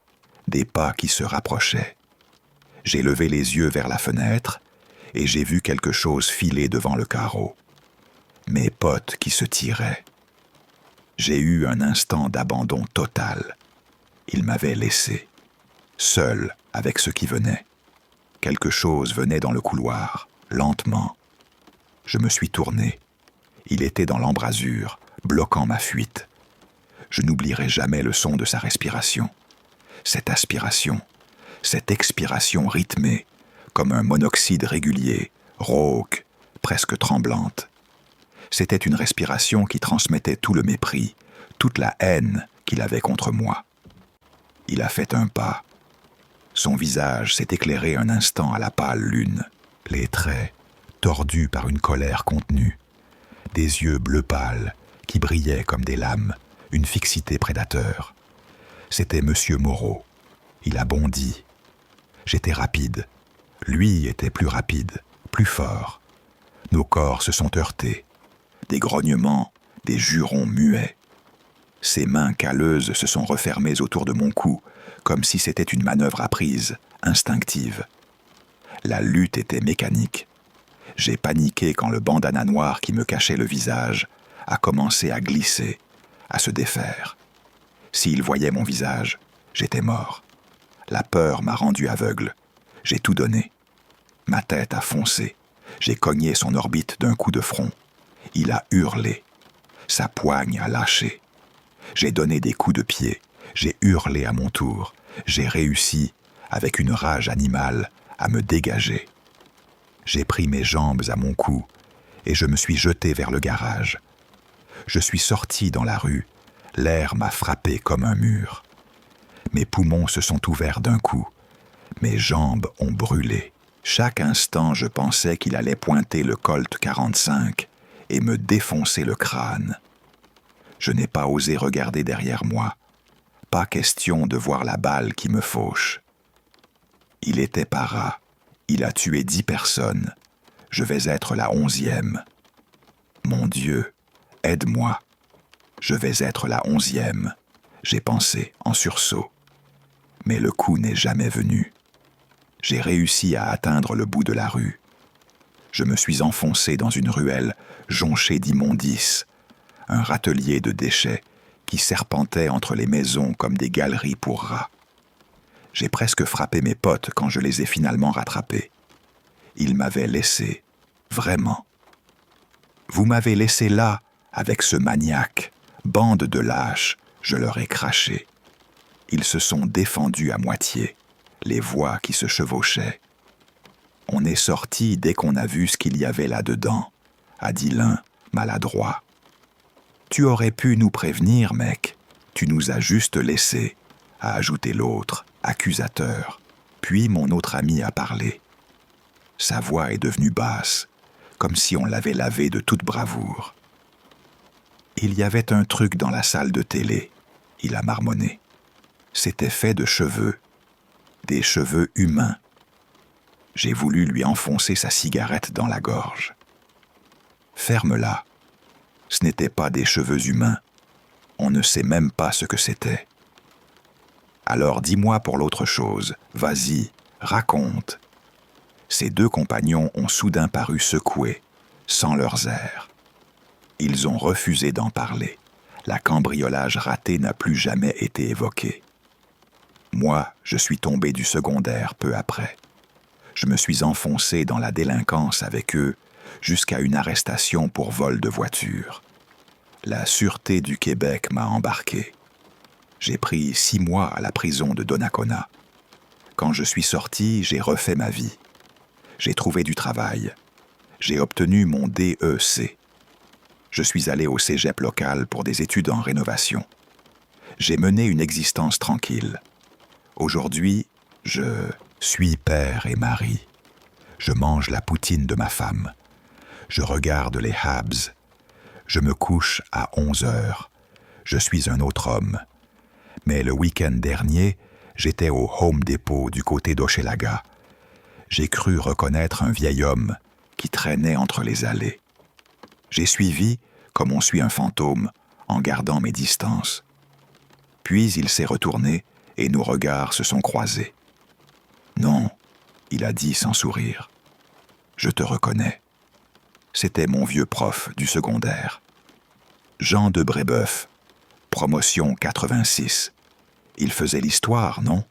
des pas qui se rapprochaient. J'ai levé les yeux vers la fenêtre et j'ai vu quelque chose filer devant le carreau. Mes potes qui se tiraient. J'ai eu un instant d'abandon total. Ils m'avaient laissé, seul avec ce qui venait. Quelque chose venait dans le couloir, lentement. Je me suis tourné. Il était dans l'embrasure, bloquant ma fuite. Je n'oublierai jamais le son de sa respiration. Cette aspiration, cette expiration rythmée, comme un monoxyde régulier, rauque, presque tremblante. C'était une respiration qui transmettait tout le mépris, toute la haine qu'il avait contre moi. Il a fait un pas. Son visage s'est éclairé un instant à la pâle lune, les traits tordus par une colère contenue, des yeux bleu pâle qui brillaient comme des lames, une fixité prédateur. C'était Monsieur Moreau. Il a bondi. J'étais rapide. Lui était plus rapide, plus fort. Nos corps se sont heurtés. Des grognements, des jurons muets. Ses mains calleuses se sont refermées autour de mon cou, comme si c'était une manœuvre apprise, instinctive. La lutte était mécanique. J'ai paniqué quand le bandana noir qui me cachait le visage a commencé à glisser, à se défaire. S'il voyait mon visage, j'étais mort. La peur m'a rendu aveugle. J'ai tout donné. Ma tête a foncé. J'ai cogné son orbite d'un coup de front. Il a hurlé. Sa poigne a lâché. J'ai donné des coups de pied. J'ai hurlé à mon tour. J'ai réussi, avec une rage animale, à me dégager. J'ai pris mes jambes à mon cou et je me suis jeté vers le garage. Je suis sorti dans la rue. L'air m'a frappé comme un mur. Mes poumons se sont ouverts d'un coup. Mes jambes ont brûlé. Chaque instant, je pensais qu'il allait pointer le Colt 45 et me défoncer le crâne. Je n'ai pas osé regarder derrière moi. Pas question de voir la balle qui me fauche. Il était para. Il a tué 10 personnes. Je vais être la 11e. Mon Dieu, aide-moi. Je vais être la 11e, j'ai pensé en sursaut. Mais le coup n'est jamais venu. J'ai réussi à atteindre le bout de la rue. Je me suis enfoncé dans une ruelle jonchée d'immondices, un râtelier de déchets qui serpentait entre les maisons comme des galeries pour rats. J'ai presque frappé mes potes quand je les ai finalement rattrapés. Ils m'avaient laissé, vraiment. Vous m'avez laissé là, avec ce maniaque, bande de lâches, je leur ai craché. Ils se sont défendus à moitié, les voix qui se chevauchaient. On est sorti dès qu'on a vu ce qu'il y avait là-dedans, a dit l'un, maladroit. Tu aurais pu nous prévenir, mec. Tu nous as juste laissés, a ajouté l'autre, accusateur. Puis mon autre ami a parlé. Sa voix est devenue basse, comme si on l'avait lavé de toute bravoure. Il y avait un truc dans la salle de télé, il a marmonné. C'était fait de cheveux. des cheveux humains. J'ai voulu lui enfoncer sa cigarette dans la gorge. Ferme-la. Ce n'étaient pas des cheveux humains. On ne sait même pas ce que c'était. Alors dis-moi pour l'autre chose. Vas-y, raconte. Ses deux compagnons ont soudain paru secoués, sans leurs airs. Ils ont refusé d'en parler. La cambriolage raté n'a plus jamais été évoqué. Moi, je suis tombé du secondaire peu après. Je me suis enfoncé dans la délinquance avec eux jusqu'à une arrestation pour vol de voiture. La Sûreté du Québec m'a embarqué. J'ai pris 6 mois à la prison de Donnacona. Quand je suis sorti, j'ai refait ma vie. J'ai trouvé du travail. J'ai obtenu mon DEC. Je suis allé au cégep local pour des études en rénovation. J'ai mené une existence tranquille. Aujourd'hui, je suis père et mari. Je mange la poutine de ma femme. Je regarde les Habs. Je me couche à 11 heures. Je suis un autre homme. Mais le week-end dernier, j'étais au Home Depot du côté d'Hochelaga. J'ai cru reconnaître un vieil homme qui traînait entre les allées. J'ai suivi, comme on suit un fantôme, en gardant mes distances. Puis il s'est retourné et nos regards se sont croisés. « Non », il a dit sans sourire. « Je te reconnais. » C'était mon vieux prof du secondaire. Jean de Brébeuf, promotion 86. Il faisait l'histoire, non?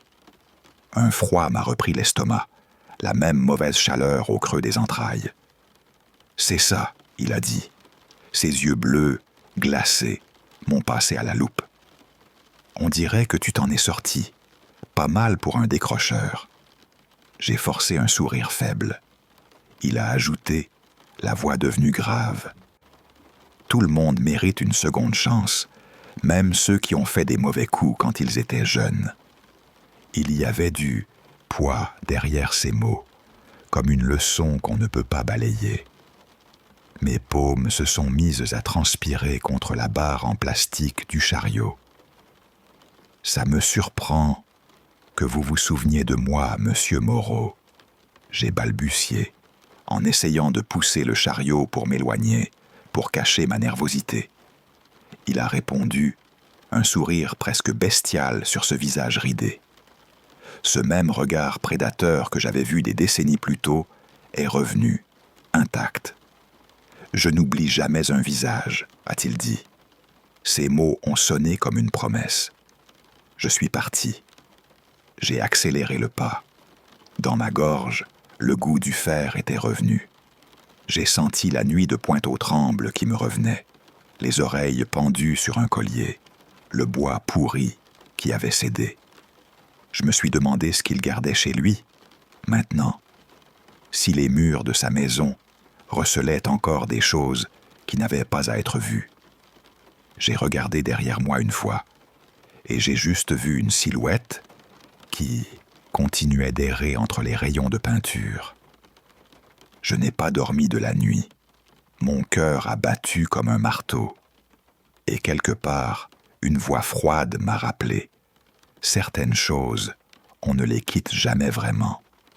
Un froid m'a repris l'estomac, la même mauvaise chaleur au creux des entrailles. « C'est ça », il a dit. Ses yeux bleus, glacés, m'ont passé à la loupe. « On dirait que tu t'en es sorti. Pas mal pour un décrocheur. » J'ai forcé un sourire faible. Il a ajouté, la voix devenue grave. « Tout le monde mérite une seconde chance, même ceux qui ont fait des mauvais coups quand ils étaient jeunes. » Il y avait du poids derrière ces mots, comme une leçon qu'on ne peut pas balayer. Mes paumes se sont mises à transpirer contre la barre en plastique du chariot. « Ça me surprend que vous vous souveniez de moi, monsieur Moreau. » J'ai balbutié, en essayant de pousser le chariot pour m'éloigner, pour cacher ma nervosité. Il a répondu, un sourire presque bestial sur ce visage ridé. Ce même regard prédateur que j'avais vu des décennies plus tôt est revenu, intact. « Je n'oublie jamais un visage », a-t-il dit. Ces mots ont sonné comme une promesse. Je suis parti. J'ai accéléré le pas. Dans ma gorge, le goût du fer était revenu. J'ai senti la nuit de Pointe-aux-Trembles qui me revenait, les oreilles pendues sur un collier, le bois pourri qui avait cédé. Je me suis demandé ce qu'il gardait chez lui, maintenant. Si les murs de sa maison recelaient encore des choses qui n'avaient pas à être vues. J'ai regardé derrière moi une fois, et j'ai juste vu une silhouette qui continuait d'errer entre les rayons de peinture. Je n'ai pas dormi de la nuit. Mon cœur a battu comme un marteau. Et quelque part, une voix froide m'a rappelé: certaines choses, on ne les quitte jamais vraiment.